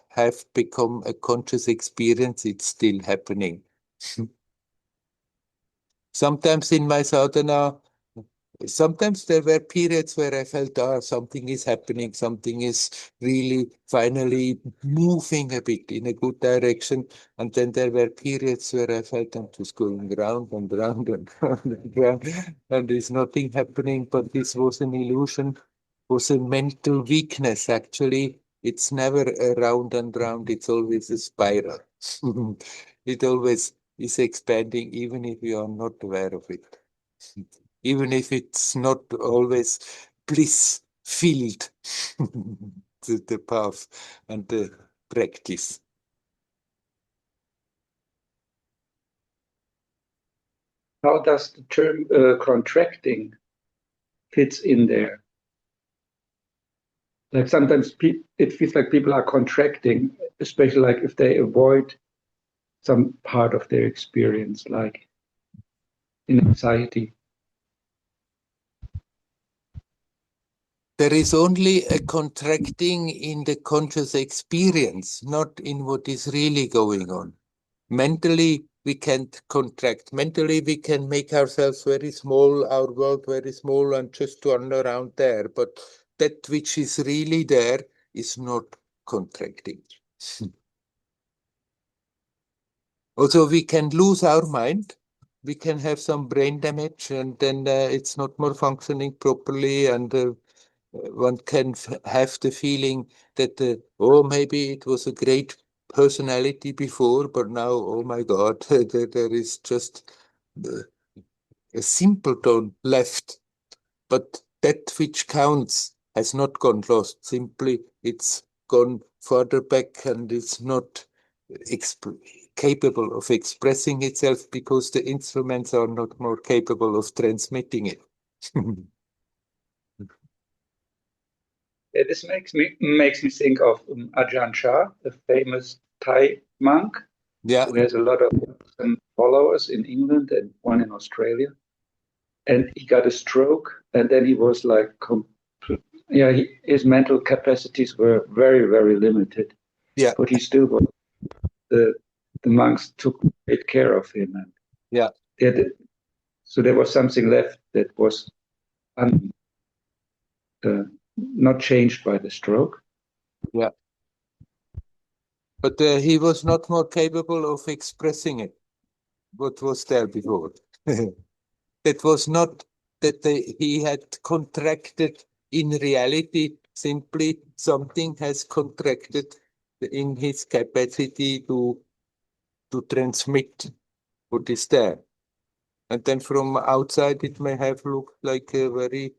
have become a conscious experience, it's still happening. Sometimes in my sadhana, sometimes there were periods where I felt, something is happening, something is really finally moving a bit in a good direction. And then there were periods where I felt I'm just going round and round and round and round, and there's nothing happening. But this was an illusion, was a mental weakness. Actually, it's never a round and round, it's always a spiral. It always is expanding, even if you are not aware of it. Even if it's not always bliss filled, the path and the practice. How does the term contracting fits in there? Like sometimes it feels like people are contracting, especially like if they avoid some part of their experience, like in anxiety. There is only a contracting in the conscious experience, not in what is really going on. Mentally, we can't contract. Mentally, we can make ourselves very small, our world very small, and just run around there. But that which is really there is not contracting. Also, we can lose our mind. We can have some brain damage, and then it's not more functioning properly, and one can have the feeling that, maybe it was a great personality before, but now, oh my God, there is just a simpleton left. But that which counts has not gone lost. Simply, it's gone further back, and it's not capable of expressing itself because the instruments are not more capable of transmitting it. This makes me think of Ajahn Chah, a famous Thai monk Yeah. who has a lot of followers in England and one in Australia. And he got a stroke, and then he was like, his mental capacities were very, very limited. Yeah. but he still was. The monks took great care of him, and Yeah. so there was something left that was un, not changed by the stroke. Yeah. But he was not more capable of expressing it, what was there before. It was not that he had contracted in reality, simply something has contracted in his capacity to transmit what is there. And then from outside, it may have looked like a very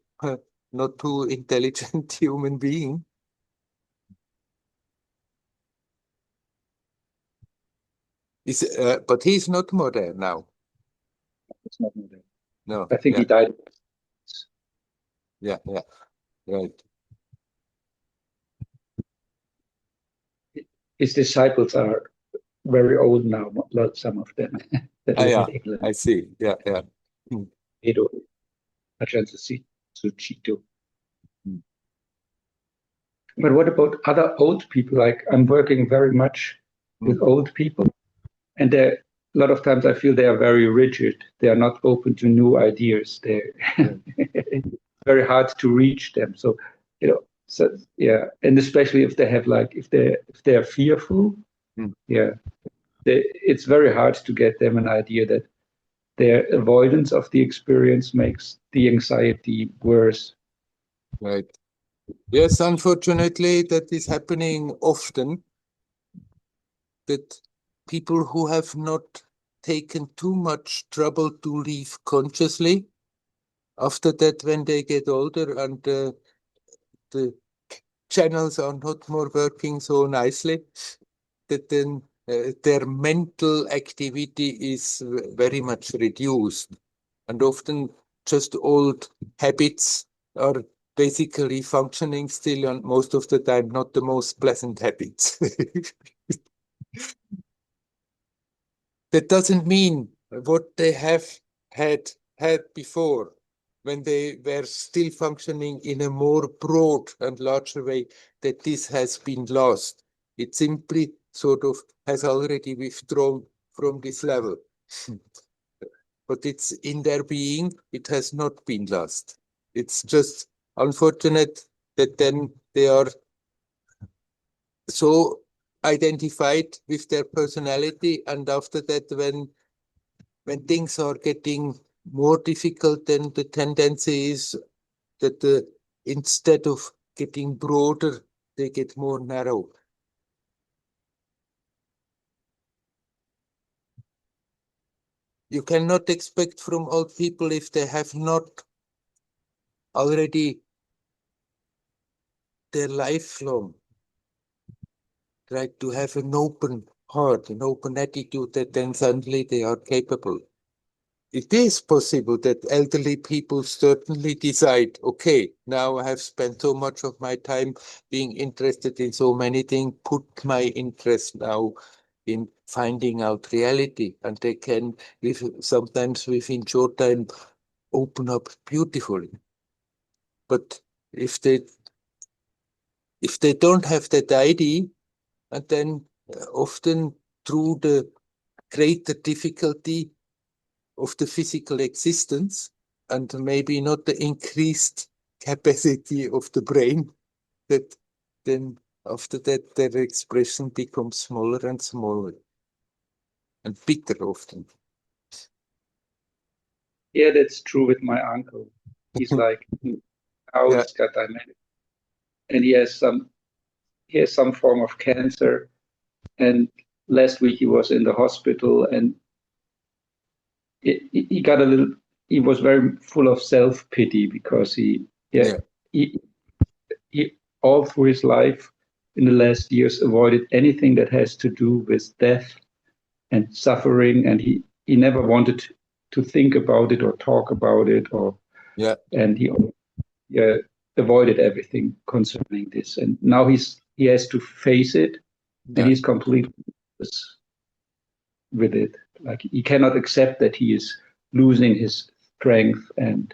not too intelligent human being. But he's not more there now. It's not there. No. I think Yeah. he died. Yeah. Yeah. Right. His disciples are very old now, some of them that live Yeah. in England. I see. Yeah. Yeah. Edo, Suchito. But what about other old people? Like I'm working very much with old people, and a lot of times I feel they are very rigid. They are not open to new ideas. They're very hard to reach them. So, so yeah, and especially if they have if they are fearful, yeah, it's very hard to get them an idea that their avoidance of the experience makes the anxiety worse. Right. Yes, unfortunately, that is happening often, that people who have not taken too much trouble to live consciously, after that, when they get older and the channels are not more working so nicely, that then their mental activity is very much reduced. And often just old habits are basically functioning still, and most of the time not the most pleasant habits. That doesn't mean what they have had before, when they were still functioning in a more broad and larger way, that this has been lost. It simply sort of has already withdrawn from this level. But it's in their being, it has not been lost. It's just unfortunate that then they are so identified with their personality, and after that, when things are getting more difficult, then the tendency is that instead of getting broader, they get more narrow. You cannot expect from old people, if they have not already their lifelong tried to have an open heart, an open attitude, that then suddenly they are capable. It is possible that elderly people certainly decide, okay, now I have spent so much of my time being interested in so many things, put my interest now in finding out reality, and they can, sometimes within short time, open up beautifully. But if they don't have that idea, and then often through the greater difficulty of the physical existence, and maybe not the increased capacity of the brain, that then after that their expression becomes smaller and smaller and bitter often. Yeah, that's true with my uncle. He's like now Yeah. he's got diabetes, and he has some form of cancer. And last week he was in the hospital, and he got a little. He was very full of self pity because he all through his life in the last years avoided anything that has to do with death and suffering, and he never wanted to think about it or talk about it, and he avoided everything concerning this. And now he has to face it, and he's completely with it. Like he cannot accept that he is losing his strength and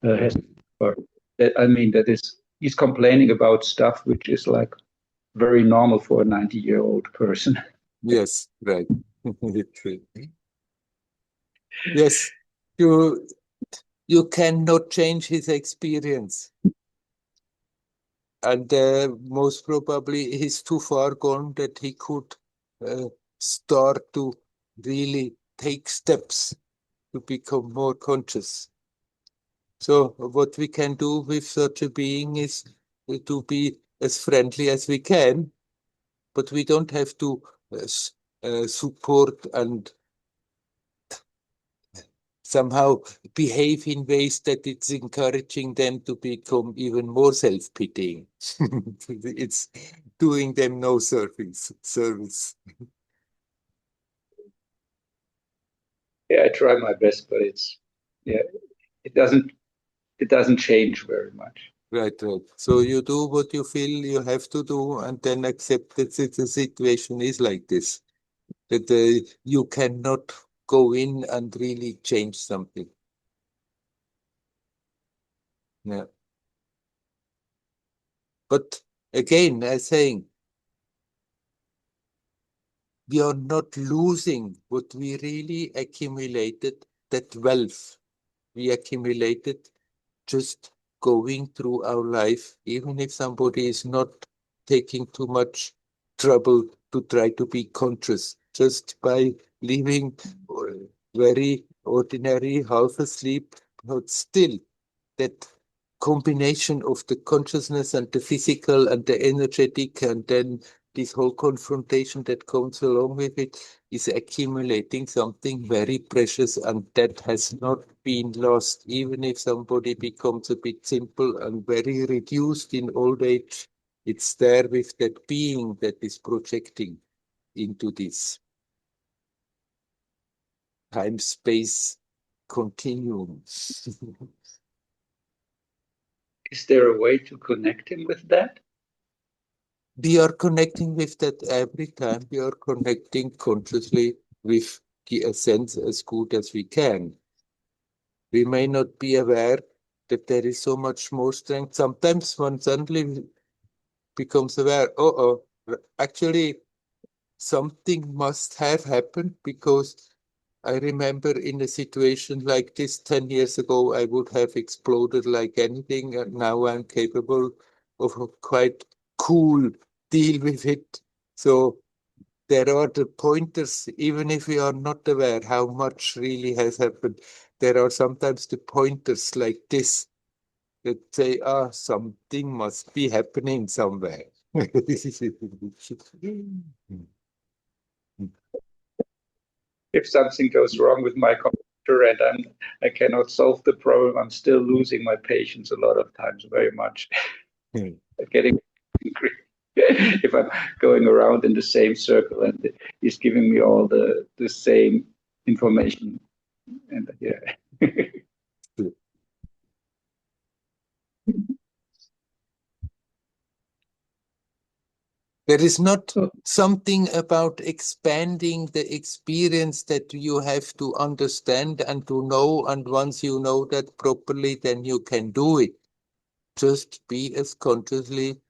has. That I mean, that is he's complaining about stuff which is like very normal for a 90-year-old person. Yes, right. Yes, you cannot change his experience. And most probably he's too far gone that he could start to really take steps to become more conscious. So what we can do with such a being is to be as friendly as we can, but we don't have to support and somehow behave in ways that it's encouraging them to become even more self-pitying. It's doing them no service. Yeah, I try my best, but it doesn't change very much. Right, right. So you do what you feel you have to do, and then accept that the situation is like this. That you cannot go in and really change something. Yeah. But again, as saying, we are not losing what we really accumulated, that wealth we accumulated just going through our life, even if somebody is not taking too much trouble to try to be conscious, just by living very ordinary, half asleep, but still that combination of the consciousness and the physical and the energetic, and then this whole confrontation that comes along with it is accumulating something very precious, and that has not been lost. Even if somebody becomes a bit simple and very reduced in old age, it's there with that being that is projecting into this time-space continuum. Is there a way to connect him with that? We are connecting with that every time. We are connecting consciously with the essence as good as we can. We may not be aware that there is so much more strength. Sometimes one suddenly becomes aware, actually something must have happened, because I remember in a situation like this 10 years ago, I would have exploded like anything, and now I'm capable of a quite cool deal with it. So there are the pointers, even if we are not aware how much really has happened, there are sometimes the pointers like this that say, something must be happening somewhere. If something goes wrong with my computer and I cannot solve the problem, I'm still losing my patience a lot of times very much. Getting angry if I'm going around in the same circle and he's giving me all the same information. And yeah. There is not something about expanding the experience that you have to understand and to know, and once you know that properly, then you can do it. Just be as consciously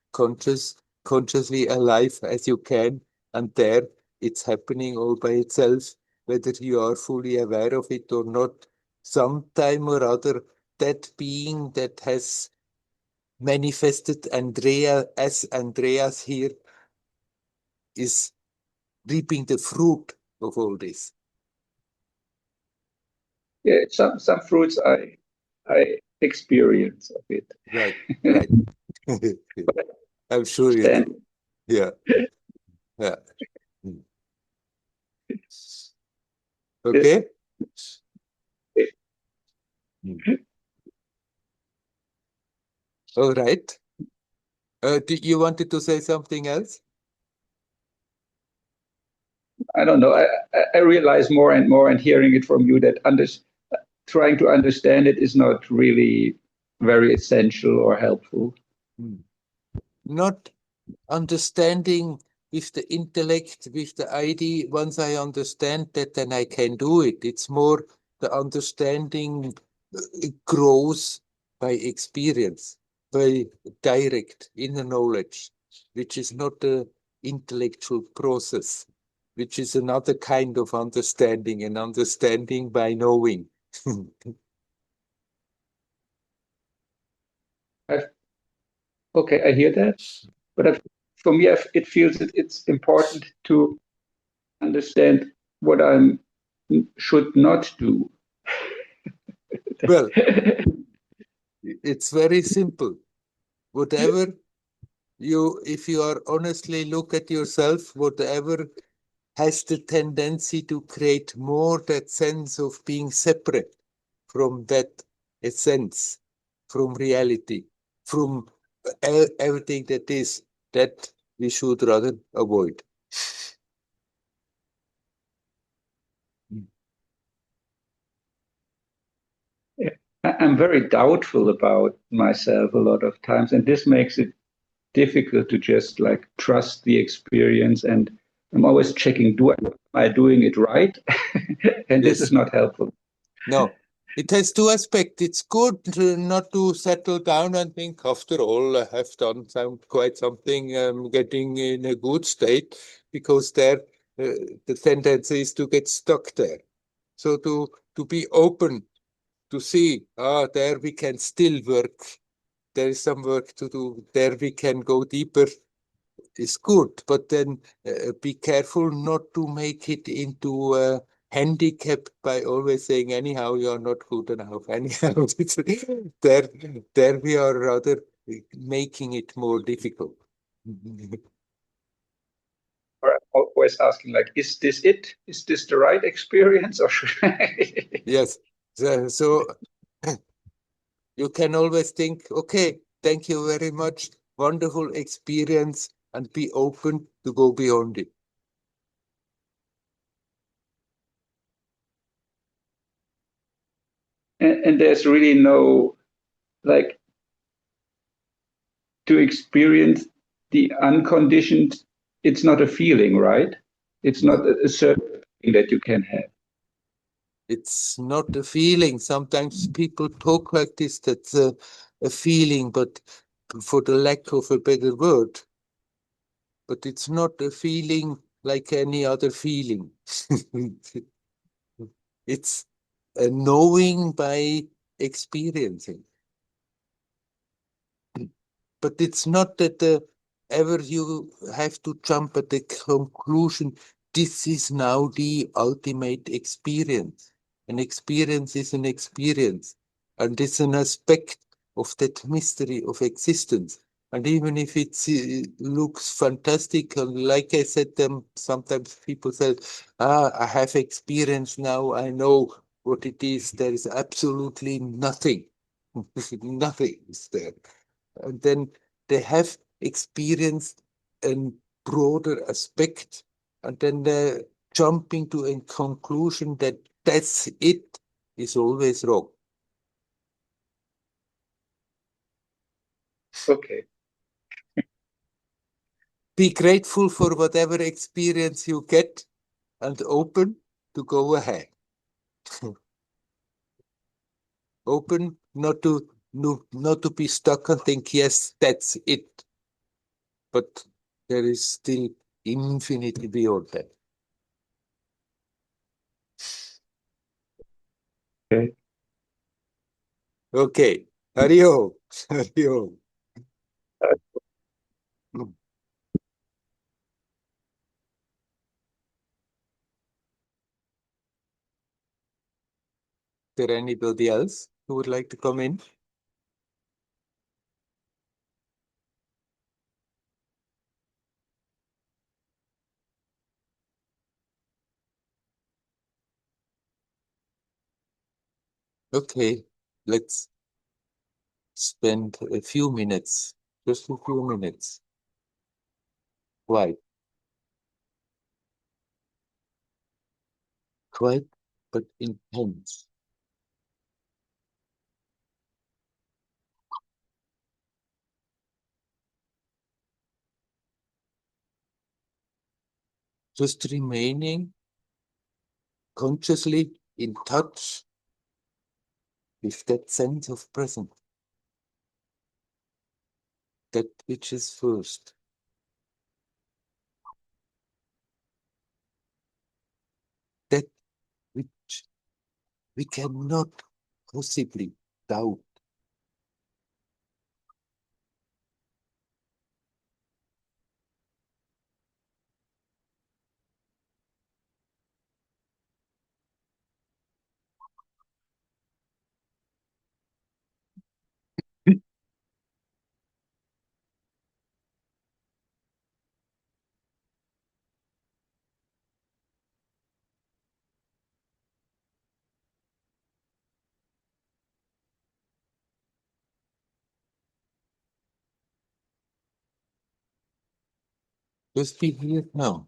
alive as you can, and there it's happening all by itself, whether you are fully aware of it or not. Sometime or other, that being that has manifested Andreas here is reaping the fruit of all this. Yeah, some fruits I experience of it. Right, right. I'm sure you do. Yeah, yeah. Okay. All right. You wanted to say something else? I don't know. I realize more and more, and hearing it from you, that trying to understand it is not really very essential or helpful. Not understanding with the intellect, with the idea. Once I understand that, then I can do it. It's more the understanding grows by experience, by direct inner knowledge. which is not an intellectual process, which is another kind of understanding, an understanding by knowing. Okay, I hear that, but for me, it feels it's important to understand what I should not do. Well, it's very simple. Whatever if you are honestly look at yourself, whatever has the tendency to create more that sense of being separate from that essence, from reality, from everything that is, that we should rather avoid. I'm very doubtful about myself a lot of times, and this makes it difficult to just like trust the experience. And I'm always checking, am I doing it right? And this is Yes. not helpful. No, it has two aspects. It's good not to settle down and think, after all, I have done quite something, getting in a good state, because there the tendency is to get stuck there. So to be open, to see, there we can still work. There is some work to do. There we can go deeper. Is good, but then be careful not to make it into a handicap by always saying, anyhow, you're not good enough. Anyhow, there we are rather making it more difficult. Or I'm always asking, like, is this it? Is this the right experience, or should I? Yes. So you can always think, okay, thank you very much. Wonderful experience, and be open to go beyond it. And there's really no, like, to experience the unconditioned, it's not a feeling, right? It's not No, a certain thing that you can have. it's not a feeling. Sometimes people talk like this, that's a feeling, but for the lack of a better word, but it's not a feeling like any other feeling. It's a knowing by experiencing. But it's not that ever you have to jump at the conclusion, this is now the ultimate experience. An experience is an experience, and it's an aspect of that mystery of existence. And even if it looks fantastic, and like I said, sometimes people say, I have experience now, I know what it is. There is absolutely nothing. Nothing is there. And then they have experienced a broader aspect, and then they're jumping to a conclusion that that's it is always wrong. Okay. Be grateful for whatever experience you get and open to go ahead. Open not to be stuck and think, yes, that's it. But there is still infinity beyond that. Okay. Okay. Hariho. Hariho. Is there anybody else who would like to come in? Okay, let's spend a few minutes, just a few minutes. Quiet, quiet, but intense. Just remaining consciously in touch with that sense of presence, that which is first. which we cannot possibly doubt. Just be here now.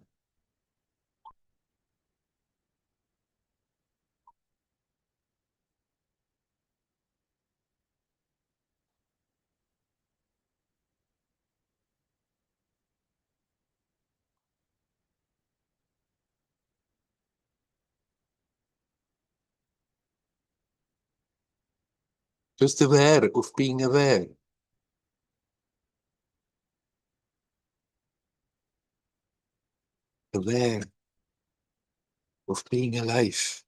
Just aware of being aware. Aware of being alive.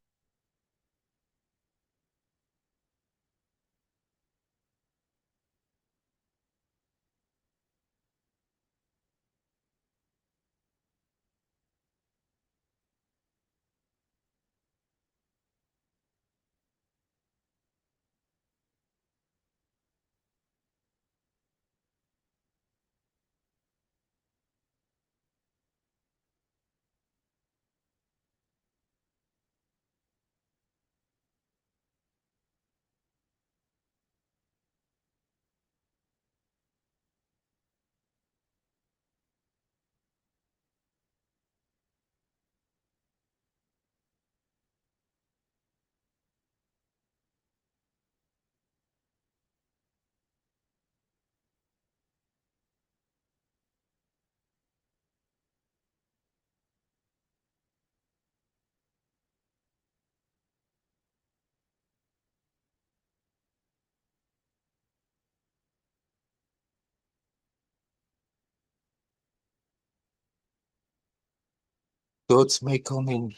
Thoughts may come in,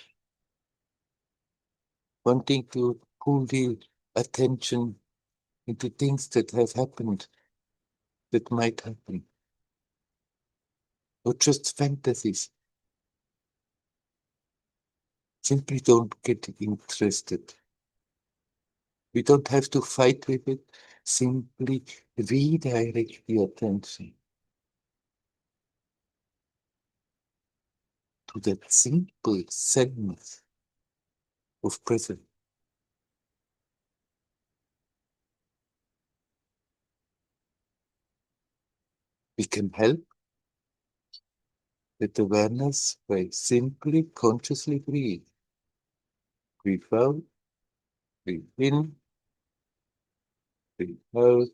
wanting to pull the attention into things that have happened, that might happen, or just fantasies. Simply don't get interested. We don't have to fight with it. Simply redirect the attention to that simple sense of presence. We can help with awareness by simply consciously breathe. Breathe out, breathe in, breathe out,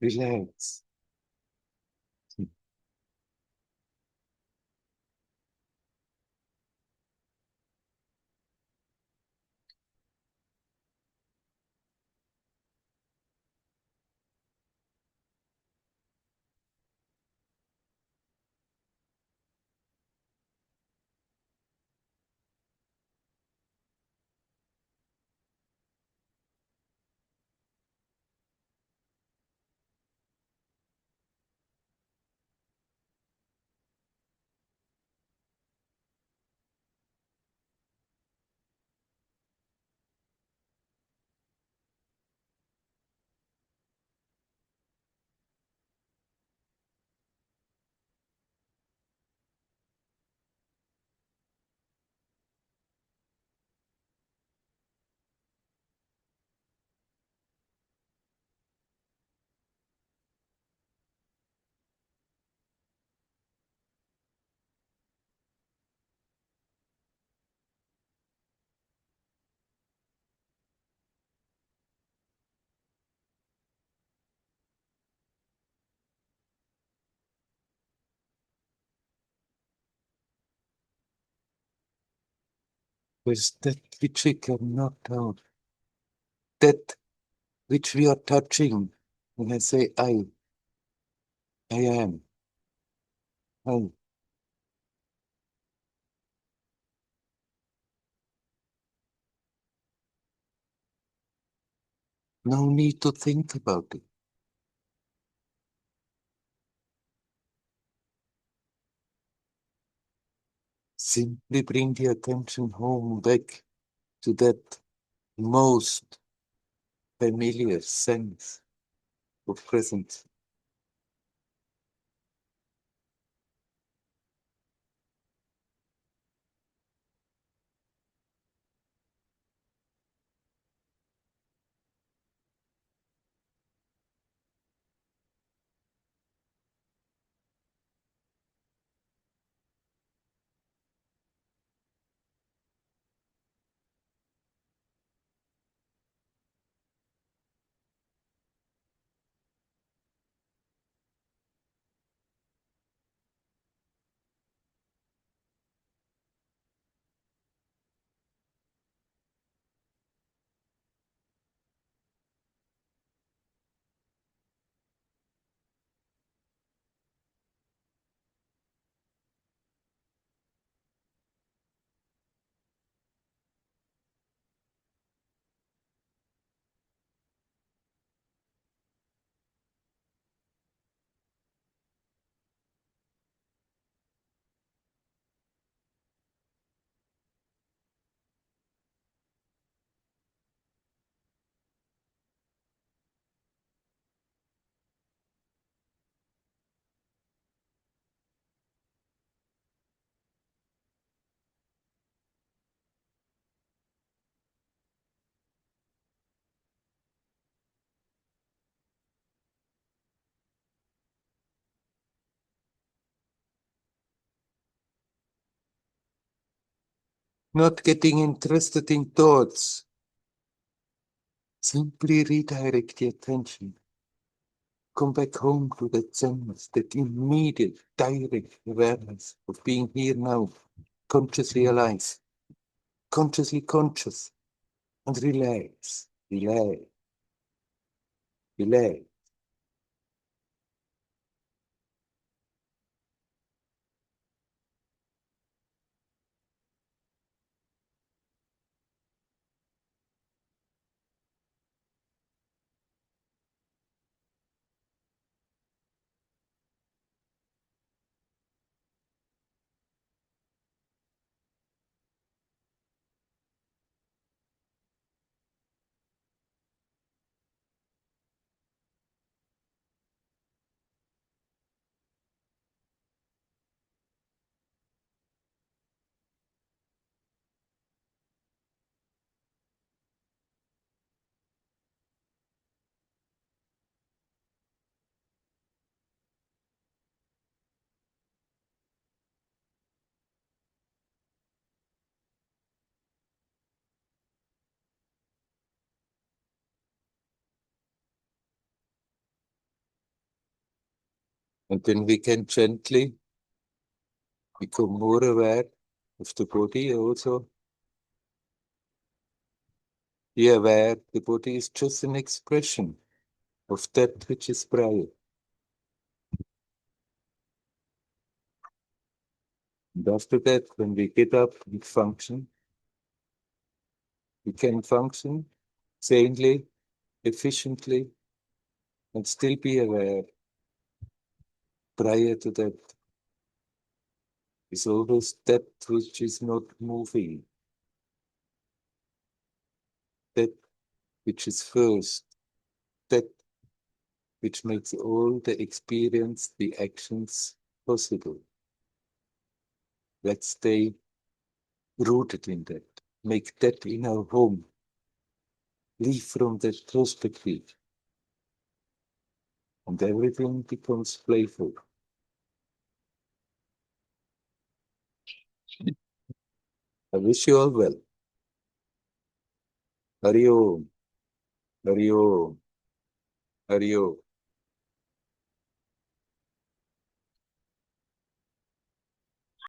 relax. With that which we cannot doubt, that which we are touching. When I say I am, I, No need to think about it. Simply bring the attention home back to that most familiar sense of presence. Not getting interested in thoughts. Simply redirect the attention. Come back home to that sense, that immediate, direct awareness of being here now, consciously alive, consciously conscious, and relax, relax, relax. And then we can gently become more aware of the body also. Be aware the body is just an expression of that which is prior. And after that, when we get up and function, we can function sanely, efficiently, and still be aware. Prior to that is always that which is not moving, that which is first, that which makes all the experience, the actions possible. Let's stay rooted in that. Make that in our home. Leave from that perspective. And everything becomes playful. I wish you all well. Hari Om. Hari Om. Hari Om.